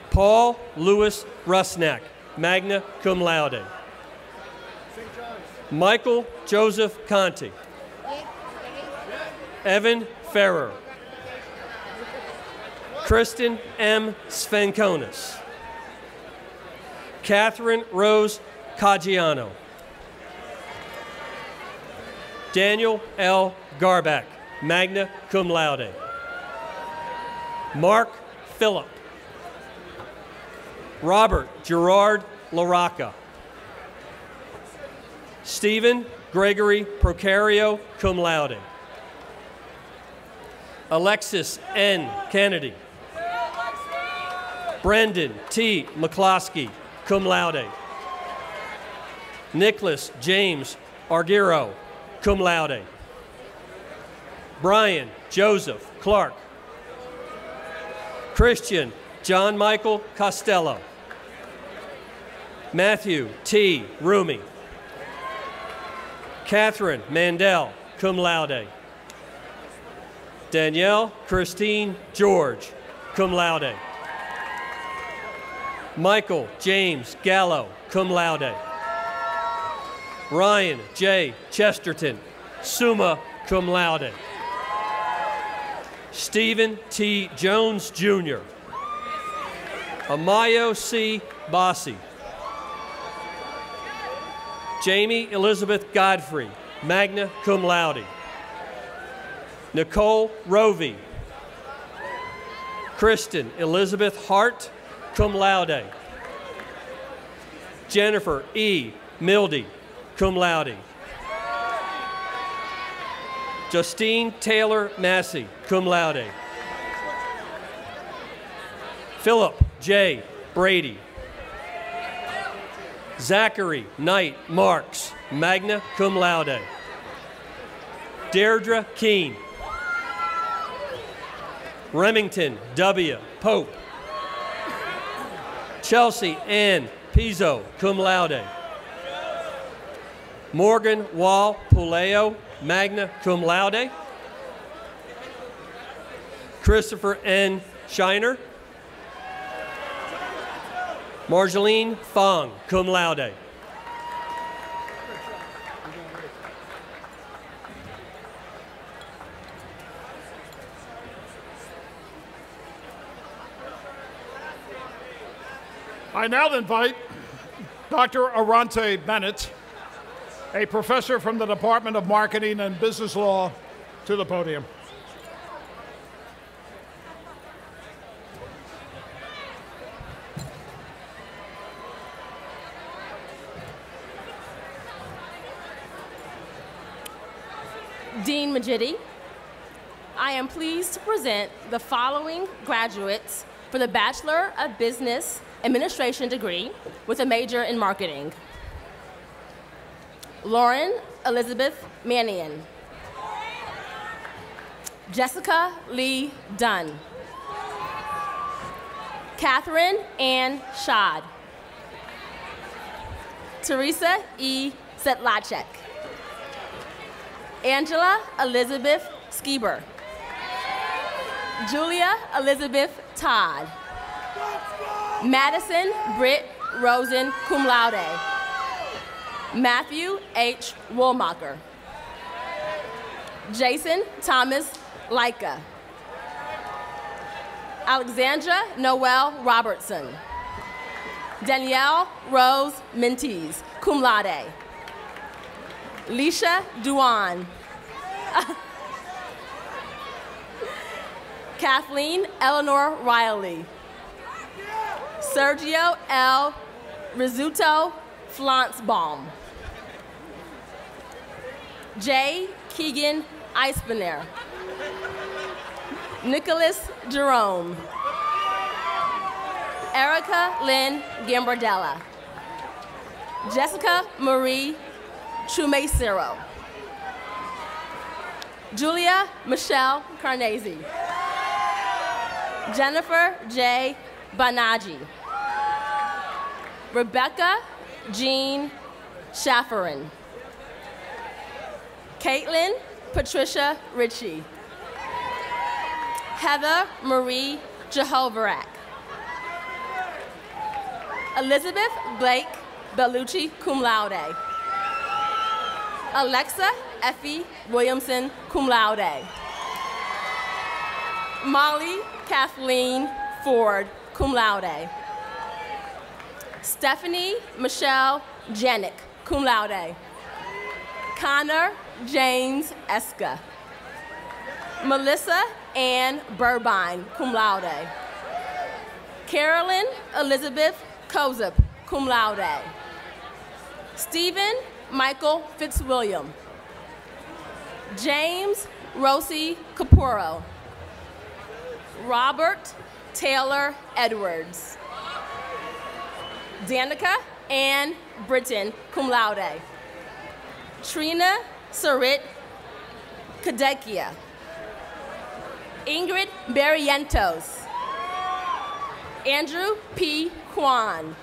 Speaker 9: Paul Louis Rusnak, magna cum laude. Michael Joseph Conti. Evan Ferrer. Kristen M. Svenkonis. Catherine Rose Caggiano. Daniel L. Garback, magna cum laude. Mark Phillip. Robert Gerard LaRocca. Stephen Gregory Procario, cum laude. Alexis N. Kennedy. Brendan T. McCloskey, cum laude. Nicholas James Argiro, cum laude. Brian Joseph Clark. Christian John Michael Costello. Matthew T. Rumi. Catherine Mandel, cum laude. Danielle Christine George, cum laude. Michael James Gallo, cum laude. Ryan J. Chesterton, summa cum laude. Stephen T. Jones, Jr. Amayo C. Bossi. Jamie Elizabeth Godfrey, magna cum laude. Nicole Rovey. Kristen Elizabeth Hart, cum laude. Jennifer E. Mildy, cum laude. Justine Taylor Massey, cum laude. Philip J. Brady. Zachary Knight Marks, magna cum laude. Deirdre Keene. Remington W. Pope. Chelsea Ann Pizzo, cum laude. Morgan Wall Puleo, magna cum laude. Christopher N. Shiner. Marjeline Fong, cum laude.
Speaker 1: I now invite Dr. Arante Bennett, a professor from the Department of Marketing and Business Law, to the podium.
Speaker 10: Dean Majidi, I am pleased to present the following graduates for the Bachelor of Business Administration degree with a major in marketing. Lauren Elizabeth Mannion. Jessica Lee Dunn. Catherine Ann Schad. Teresa E. Setlacek. Angela Elizabeth Skieber. Julia Elizabeth Todd. Madison Britt Rosen, cum laude. Matthew H. Woolmacher. Jason Thomas Leica. Alexandra Noel Robertson. Danielle Rose Mentees, cum laude. Leisha Duan. Kathleen Eleanor Riley. Sergio L. Rizzuto Flansbaum. J. Keegan Eisbener. Nicholas Jerome. Erica Lynn Gambardella. Jessica Marie Chumacero. Julia Michelle Carnesi. Jennifer J. Banaji. Rebecca Jean Schafferin. Caitlin Patricia Ritchie. Heather Marie Jehovarak. Elizabeth Blake Bellucci, cum laude. Alexa Effie Williamson, cum laude. Molly Kathleen Ford, cum laude. Stephanie Michelle Janik, cum laude. Connor James Eska. Melissa Ann Burbine, cum laude. Carolyn Elizabeth Kozub, cum laude. Stephen Michael Fitzwilliam. James Rosie Capuro. Robert Taylor Edwards. Danica Ann Britton, cum laude. Trina Sarit Kadekia. Ingrid Barrientos. Andrew P. Kwan.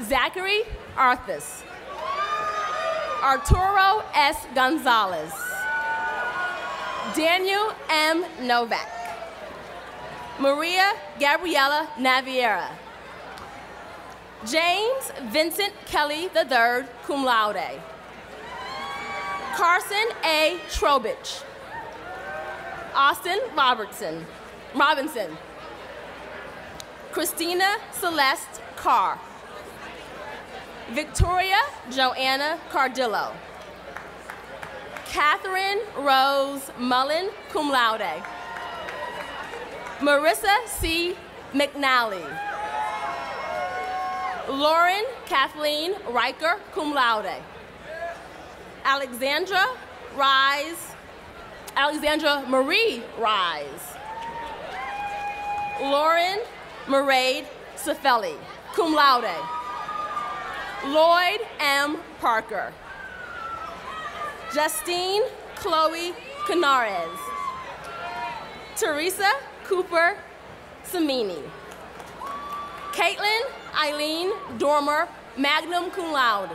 Speaker 10: Zachary Arthus. Arturo S. Gonzalez. Daniel M. Novak. Maria Gabriela Naviera. James Vincent Kelly III, cum laude. Carson A. Trowbridge. Austin Robinson. Christina Celeste Carr. Victoria Joanna Cardillo. Catherine Rose Mullen, cum laude. Marissa C. McNally. Lauren Kathleen Riker, cum laude. Alexandra Marie Rise. Lauren Maraid Sefeli, cum laude. Lloyd M. Parker. Justine Chloe Canares. Teresa Cooper Samini. Caitlin Eileen Dormer, magna cum laude.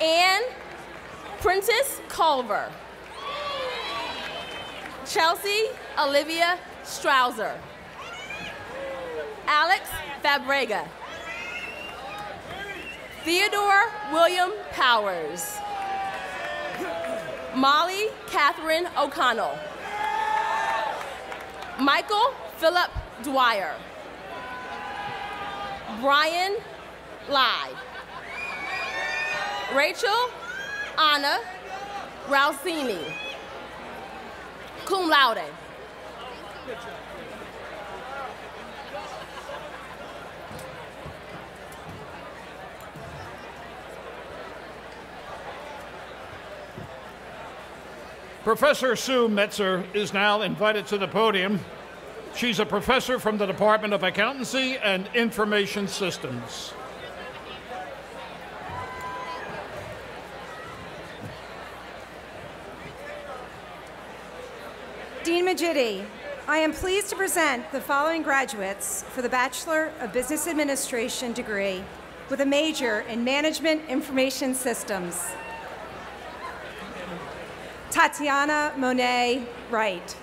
Speaker 10: Anne Prentice Culver. Chelsea Olivia Strouser. Alex Fabrega. Theodore William Powers. Molly Catherine O'Connell. Michael Philip Dwyer. Brian Lai. Rachel Anna Rousini, cum laude.
Speaker 1: Professor Sue Metzer is now invited to the podium. She's a professor from the Department of Accountancy and Information Systems.
Speaker 11: Dean Majidi, I am pleased to present the following graduates for the Bachelor of Business Administration degree with a major in Management Information Systems. Tatiana Monet Wright.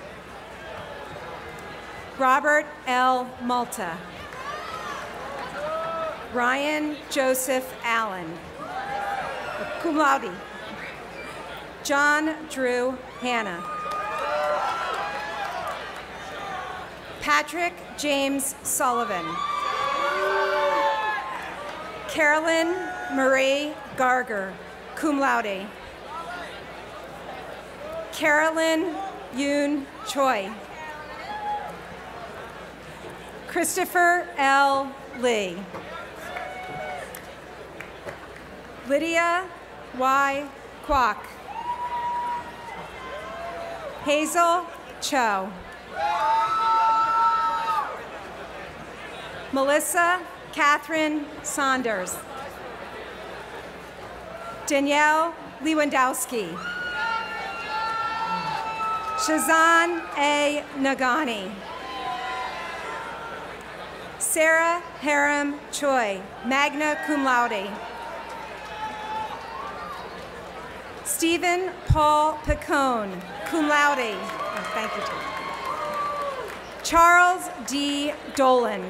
Speaker 11: Robert L. Malta. Ryan Joseph Allen, cum laude. John Drew Hanna. Patrick James Sullivan. Carolyn Marie Garger, cum laude. Carolyn Yoon Choi. Christopher L. Lee. Lydia Y. Kwok. Hazel Cho. Melissa Catherine Saunders. Danielle Lewandowski. Shazan A. Nagani. Sarah Haram Choi, magna cum laude. Stephen Paul Picone, cum laude. Oh, thank you, Tim. Charles D. Dolan.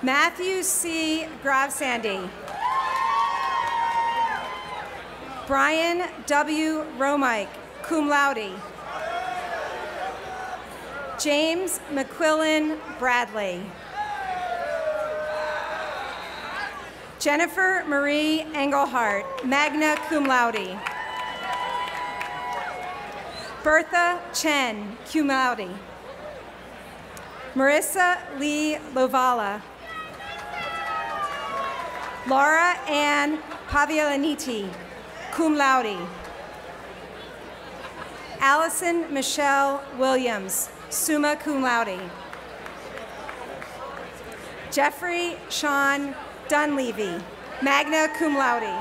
Speaker 11: Matthew C. Gravesandi. Brian W. Romike, cum laude. James McQuillan Bradley. Jennifer Marie Engelhart, magna cum laude. Bertha Chen, cum laude. Marissa Lee Lovala. Laura Ann Pavialaniti, cum laude. Allison Michelle Williams, summa cum laude. Jeffrey Sean Dunleavy, magna cum laude.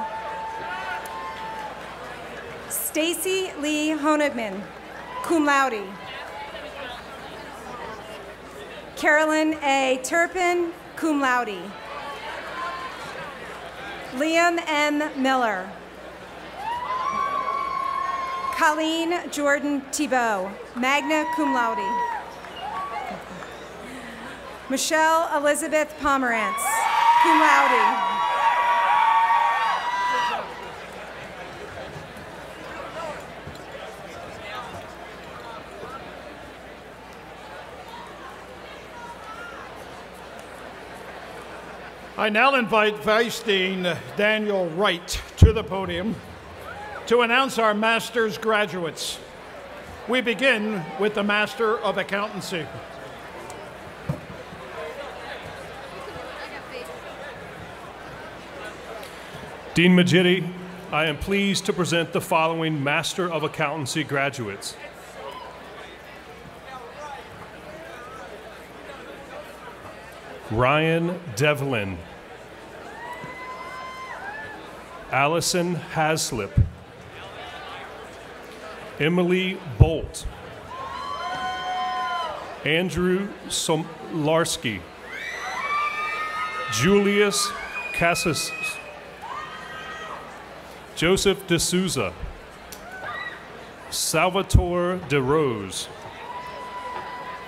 Speaker 11: Stacy Lee Honigman, cum laude. Carolyn A. Turpin, cum laude. Liam M. Miller. Colleen Jordan Thibault, magna cum laude. Michelle Elizabeth Pomerantz, cum laude.
Speaker 1: I now invite Vice Dean Daniel Wright to the podium to announce our master's graduates. We begin with the Master of Accountancy.
Speaker 12: Dean Majidi, I am pleased to present the following Master of Accountancy graduates. Ryan Devlin. Allison Haslip. Emily Bolt. Andrew Solarski. Julius Cassis. Joseph D'Souza. Salvatore DeRose.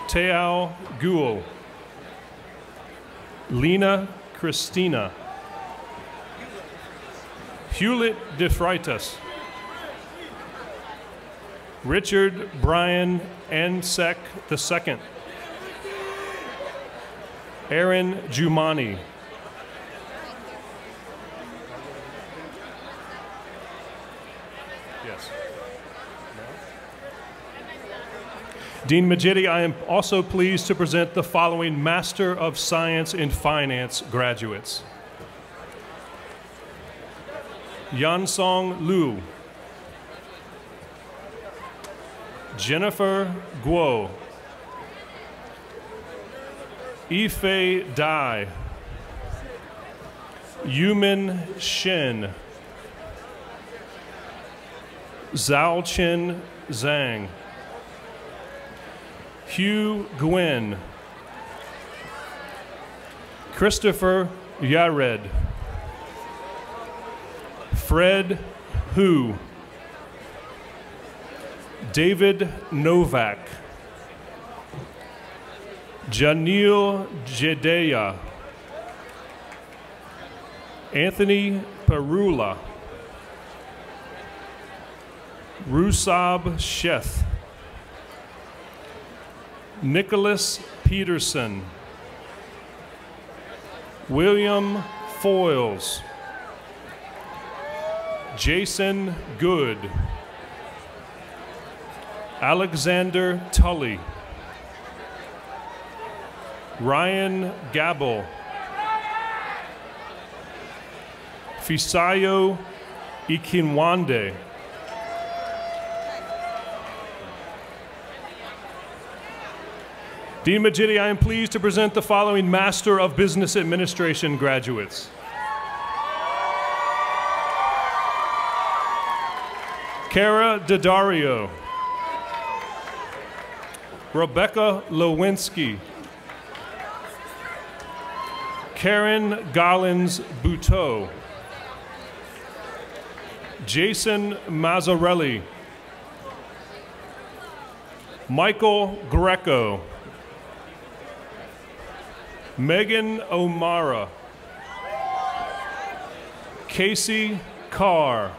Speaker 12: Teao Guel. Lena Christina. Hewlett De Freitas. Richard Brian Ansek II. Aaron Jumani. Yes. Dean Majidi, I am also pleased to present the following Master of Science in Finance graduates. Yansong Liu. Jennifer Guo. Ife Dai. Yumin Shin. Zhaochen Zhang. Hugh Gwynn. Christopher Yared. Fred Hu. David Novak. Janil Jedeya. Anthony Perula. Rusab Sheth. Nicholas Peterson, William Foyles, Jason Good, Alexander Tully, Ryan Gabel, Fisayo Ikinwande, Dean Majidi, I am pleased to present the following Master of Business Administration graduates. Kara Daddario, Rebecca Lewinsky, Karen Gollins-Buteau, Jason Mazzarelli, Michael Greco, Megan O'Mara, Casey Carr,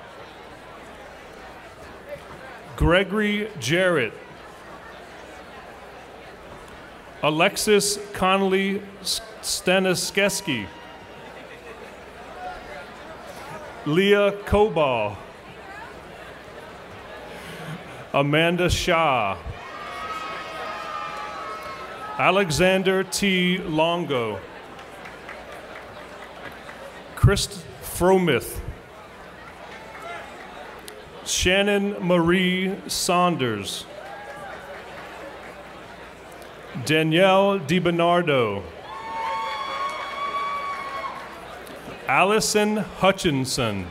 Speaker 12: Gregory Jarrett, Alexis Connolly Staniskeski, Leah Kobal, Amanda Shah, Alexander T. Longo, Chris Fromith, Shannon Marie Saunders, Danielle DiBernardo, Allison Hutchinson,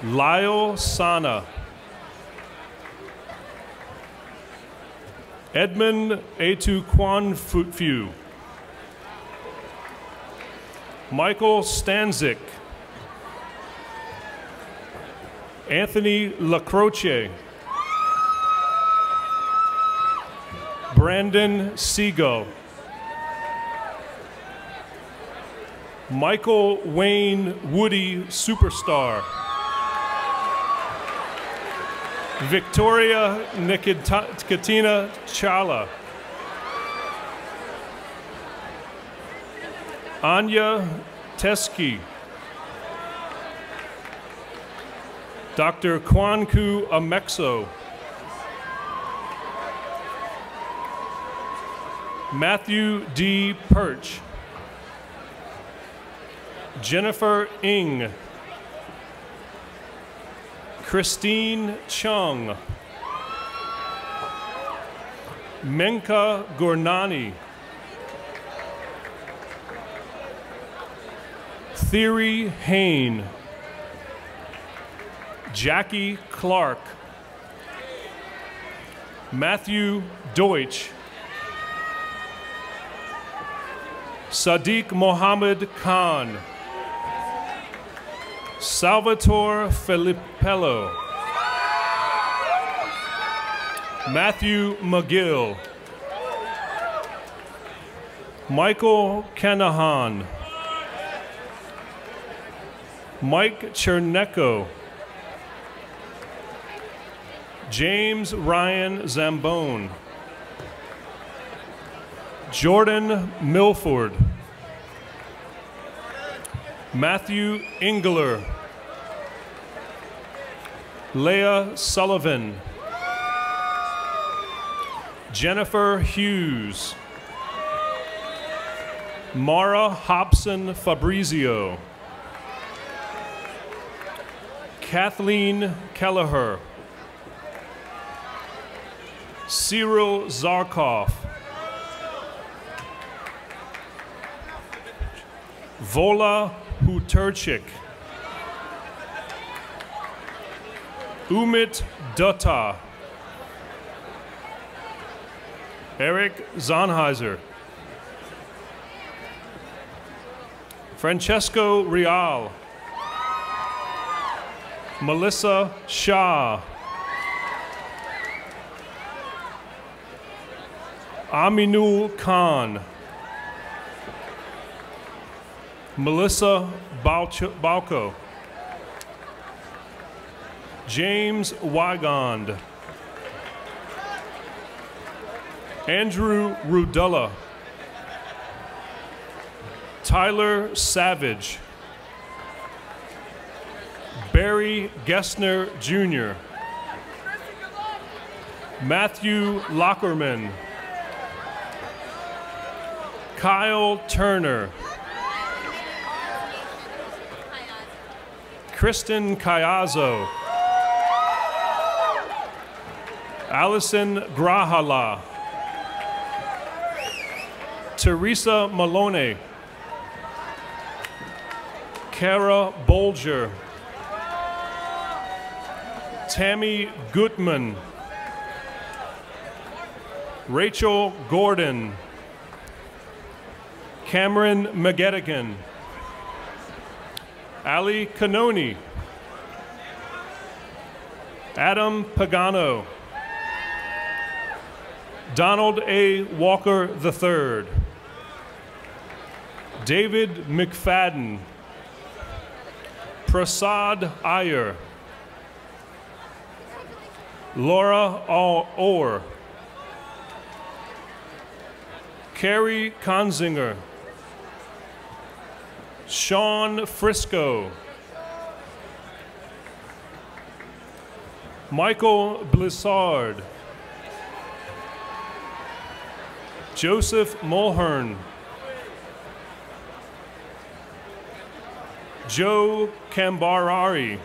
Speaker 12: Lyle Sana, Edmund Etukwanfu, Michael Stanzik, Anthony Lacroce, Brandon Seagull, Michael Wayne Woody Superstar, Victoria Nikatina Chala, Anya Teske, Dr. Kwanku Amexo, Matthew D. Perch, Jennifer Ng, Christine Chung, Menka Gornani, Thierry Hain, Jackie Clark, Matthew Deutsch, Sadiq Mohammed Khan, Salvatore Filippello, Matthew McGill, Michael Canahan, Mike Chernecko, James Ryan Zambone, Jordan Milford, Matthew Engler, Leah Sullivan, Jennifer Hughes, Mara Hobson Fabrizio, Kathleen Kelleher, Cyril Zarkov, Vola Huturchik, Umit Dutta, Eric Zonheiser, Francesco Real, Melissa Shah, Aminul Khan, Melissa Balco, James Wygand, Andrew Rudella. Tyler Savage. Barry Gessner Jr. Matthew Lockerman. Kyle Turner. Kristen Cayazzo. Allison Grahala. Teresa Malone. Kara Bolger. Tammy Gutman. Rachel Gordon. Cameron McGettigan. Ali Canoni. Adam Pagano. Donald A. Walker III. David McFadden. Prasad Iyer. Laura Orr. Carrie Konzinger. Sean Frisco. Michael Blissard. Joseph Mulhern. Joe Cambarari.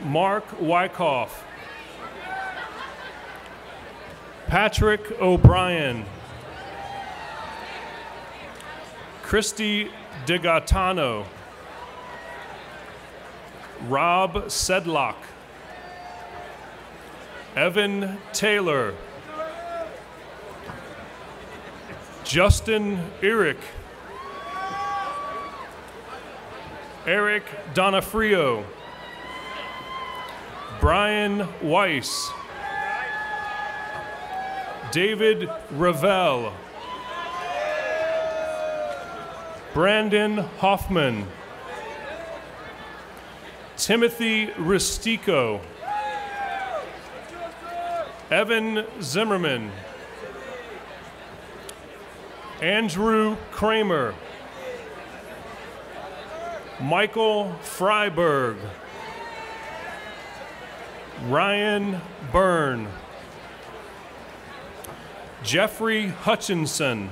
Speaker 12: Mark Wyckoff. Patrick O'Brien. Christy DeGaetano. Rob Sedlock. Evan Taylor. Justin Eric. Eric Donafrio. Brian Weiss. David Ravel. Brandon Hoffman. Timothy Ristico. Evan Zimmerman. Andrew Kramer. Michael Freiberg. Ryan Byrne. Jeffrey Hutchinson.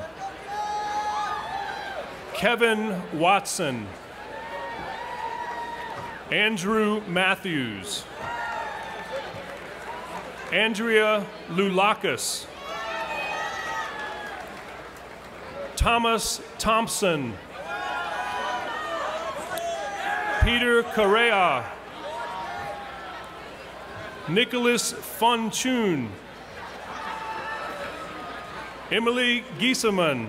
Speaker 12: Kevin Watson. Andrew Matthews. Andrea Lulakis. Thomas Thompson. Peter Correa. Nicholas Funchun. Emily Giesemann.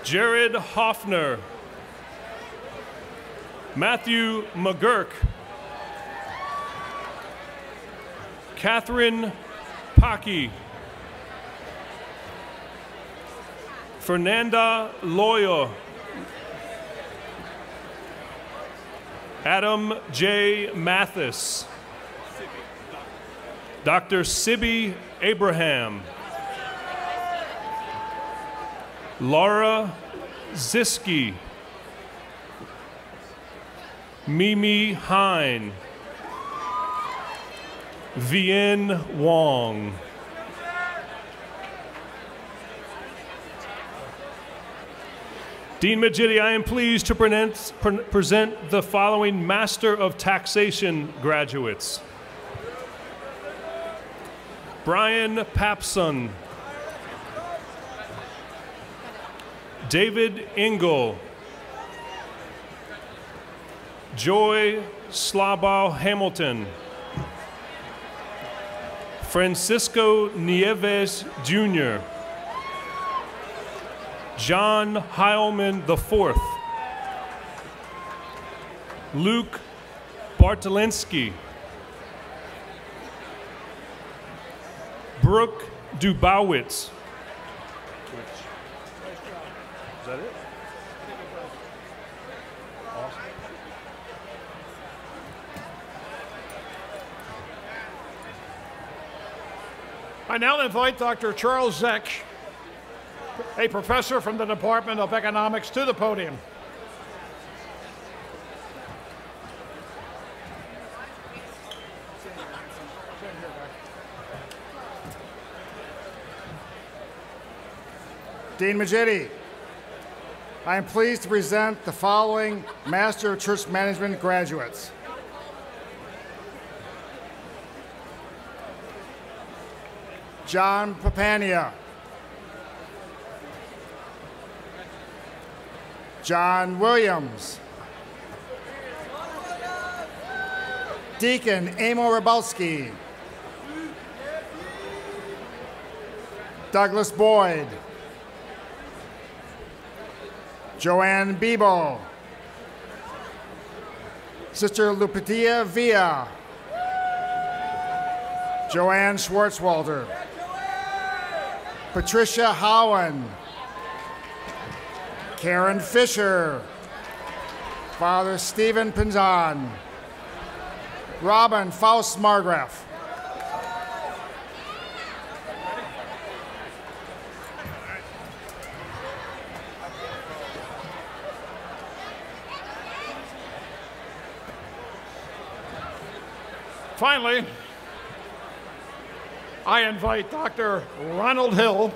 Speaker 12: Jared Hoffner. Matthew McGurk. Catherine Pocky. Fernanda Loyo. Adam J. Mathis. Dr. Sibby Abraham. Laura Ziski. Mimi Hine. Vien Wong. Dean Majidi, I am pleased to present the following Master of Taxation graduates. Brian Papson. David Engel. Joy Slabau Hamilton. Francisco Nieves Jr. John Heilman IV. Luke Bartolinsky. Brooke Dubowitz. Is that it? Awesome.
Speaker 1: I now invite Dr. Charles Zech, a professor from the Department of Economics, to the podium.
Speaker 13: Dean Majidi, I am pleased to present the following Master of Church Management graduates. John Papania, John Williams, Deacon Amo Rybalski, Douglas Boyd, Joanne Bebo, Sister Lupitia Villa, Joanne Schwartzwalder, Patricia Howen, Karen Fisher, Father Stephen Pinzon, Robin Faust Margraf.
Speaker 1: Finally, I invite Dr. Ronald Hill,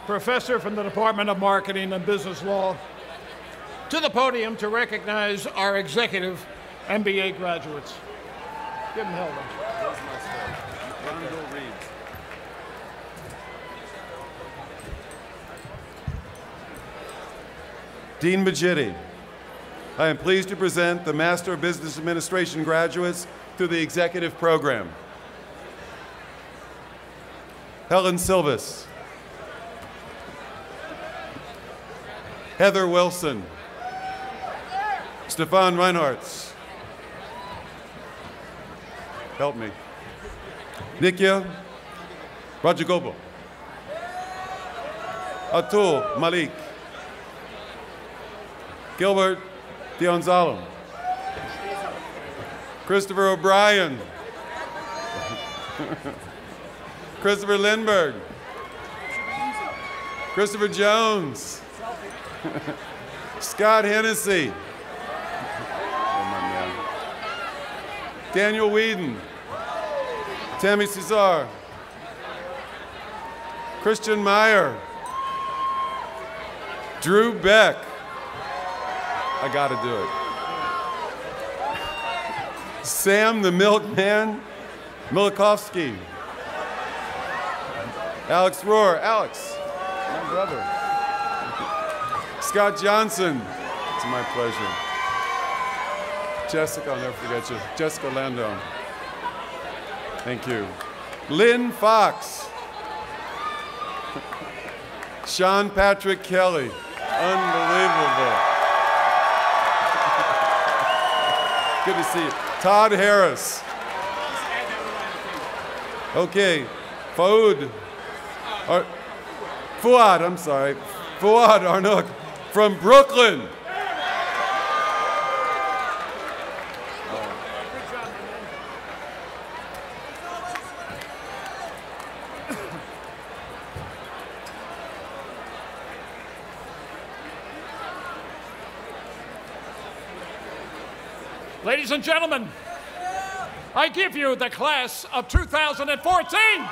Speaker 1: professor from the Department of Marketing and Business Law, to the podium to recognize our executive MBA graduates. Give them hell.
Speaker 14: Dean Majidi, I am pleased to present the Master of Business Administration graduates through the executive program. Helen Silvis, Heather Wilson, Stefan Reinhardt, help me, Nikya Rajagopal, Atul Malik, Gilbert Dionzalo, Christopher O'Brien, Christopher Lindbergh, Christopher Jones, Scott Hennessy, Daniel Whedon, Tammy Cesar, Christian Meyer, Drew Beck. I gotta do it. Sam the Milkman Milikovsky. Alex Rohr, Alex, my brother. Scott Johnson, it's my pleasure. Jessica, I'll never forget you. Jessica Landon. Thank you. Lynn Fox. Sean Patrick Kelly. Unbelievable. Good to see you. Todd Harris. Okay. Fuad Arnook from Brooklyn.
Speaker 1: Ladies and gentlemen, I give you the class of 2014.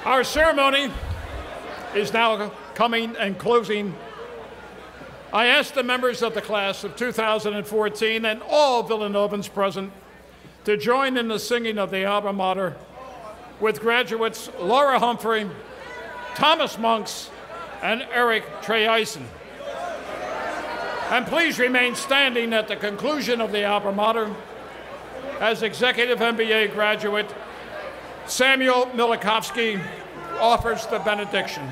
Speaker 1: Our ceremony is now coming and closing. I ask the members of the class of 2014 and all Villanovans present to join in the singing of the alma mater with graduates Laura Humphrey, Thomas Monks, and Eric Treisen. And please remain standing at the conclusion of the alma mater as Executive MBA graduate Samuel Milakovsky offers the benediction.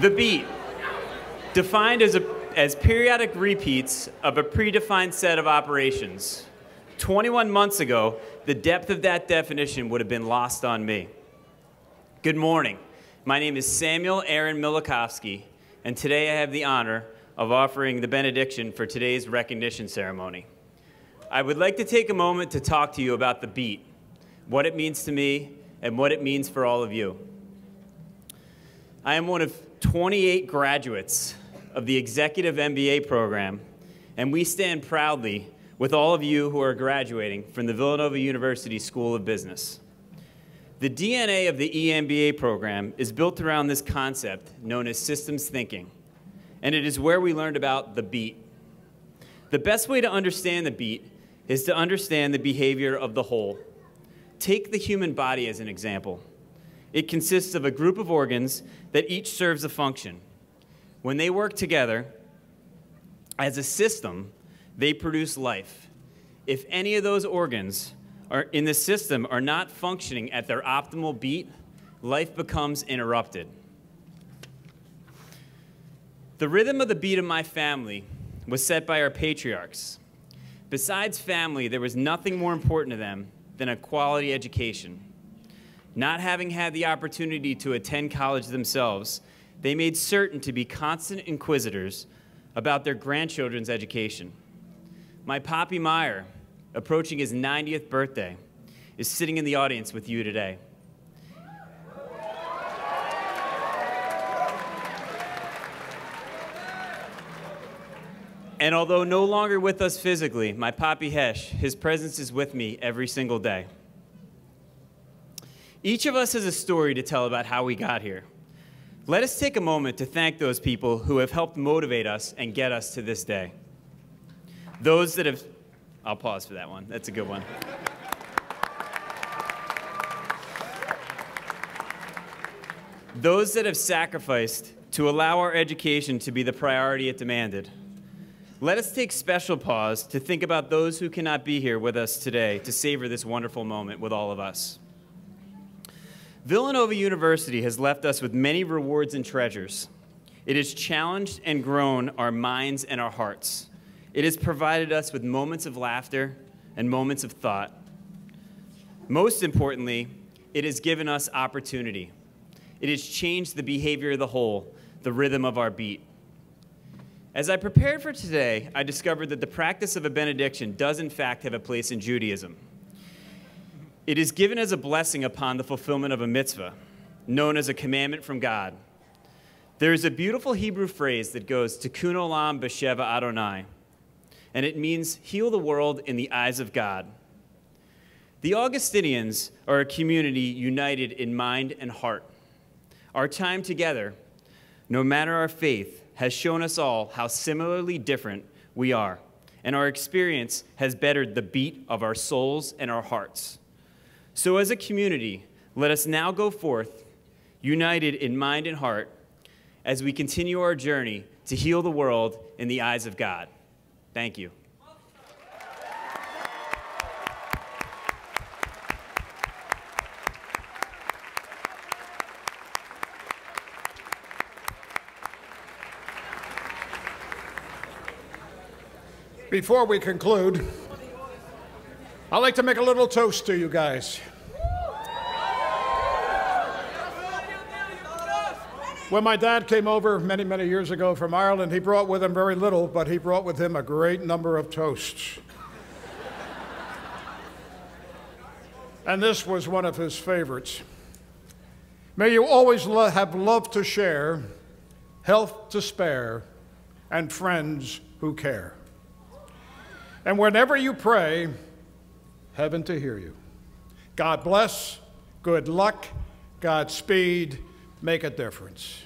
Speaker 15: The beat, defined as periodic repeats of a predefined set of operations. 21 months ago, the depth of that definition would have been lost on me. Good morning. My name is Samuel Aaron Milakovsky, and today I have the honor of offering the benediction for today's recognition ceremony. I would like to take a moment to talk to you about the beat, what it means to me, and what it means for all of you. I am one of 28 graduates of the Executive MBA program, and we stand proudly with all of you who are graduating from the Villanova University School of Business. The DNA of the EMBA program is built around this concept known as systems thinking, and it is where we learned about the beat. The best way to understand the beat is to understand the behavior of the whole. Take the human body as an example. It consists of a group of organs that each serves a function. When they work together as a system, they produce life. If any of those organs in the system are not functioning at their optimal beat, life becomes interrupted. The rhythm of the beat of my family was set by our patriarchs. Besides family, there was nothing more important to them than a quality education. Not having had the opportunity to attend college themselves, they made certain to be constant inquisitors about their grandchildren's education. My Poppy Meyer, approaching his 90th birthday, is sitting in the audience with you today. And although no longer with us physically, my Papi Hesh, his presence is with me every single day. Each of us has a story to tell about how we got here. Let us take a moment to thank those people who have helped motivate us and get us to this day. Those that have, I'll pause for that one. That's a good one. Those that have sacrificed to allow our education to be the priority it demanded. Let us take special pause to think about those who cannot be here with us today to savor this wonderful moment with all of us. Villanova University has left us with many rewards and treasures. It has challenged and grown our minds and our hearts. It has provided us with moments of laughter and moments of thought. Most importantly, it has given us opportunity. It has changed the behavior of the whole, the rhythm of our beat. As I prepared for today, I discovered that the practice of a benediction does in fact have a place in Judaism. It is given as a blessing upon the fulfillment of a mitzvah, known as a commandment from God. There is a beautiful Hebrew phrase that goes, Tikkun olam b'sheva Adonai, and it means heal the world in the eyes of God. The Augustinians are a community united in mind and heart. Our time together, no matter our faith, has shown us all how similarly different we are, and our experience has bettered the beat of our souls and our hearts. So as a community, let us now go forth, united in mind and heart, as we continue our journey to heal the world in the eyes of God. Thank you.
Speaker 1: Before we conclude, I'd like to make a little toast to you guys. When my dad came over many, many years ago from Ireland, he brought with him very little, but he brought with him a great number of toasts. And this was one of his favorites. May you always have love to share, health to spare, and friends who care. And whenever you pray, heaven to hear you. God bless, good luck, Godspeed, make a difference.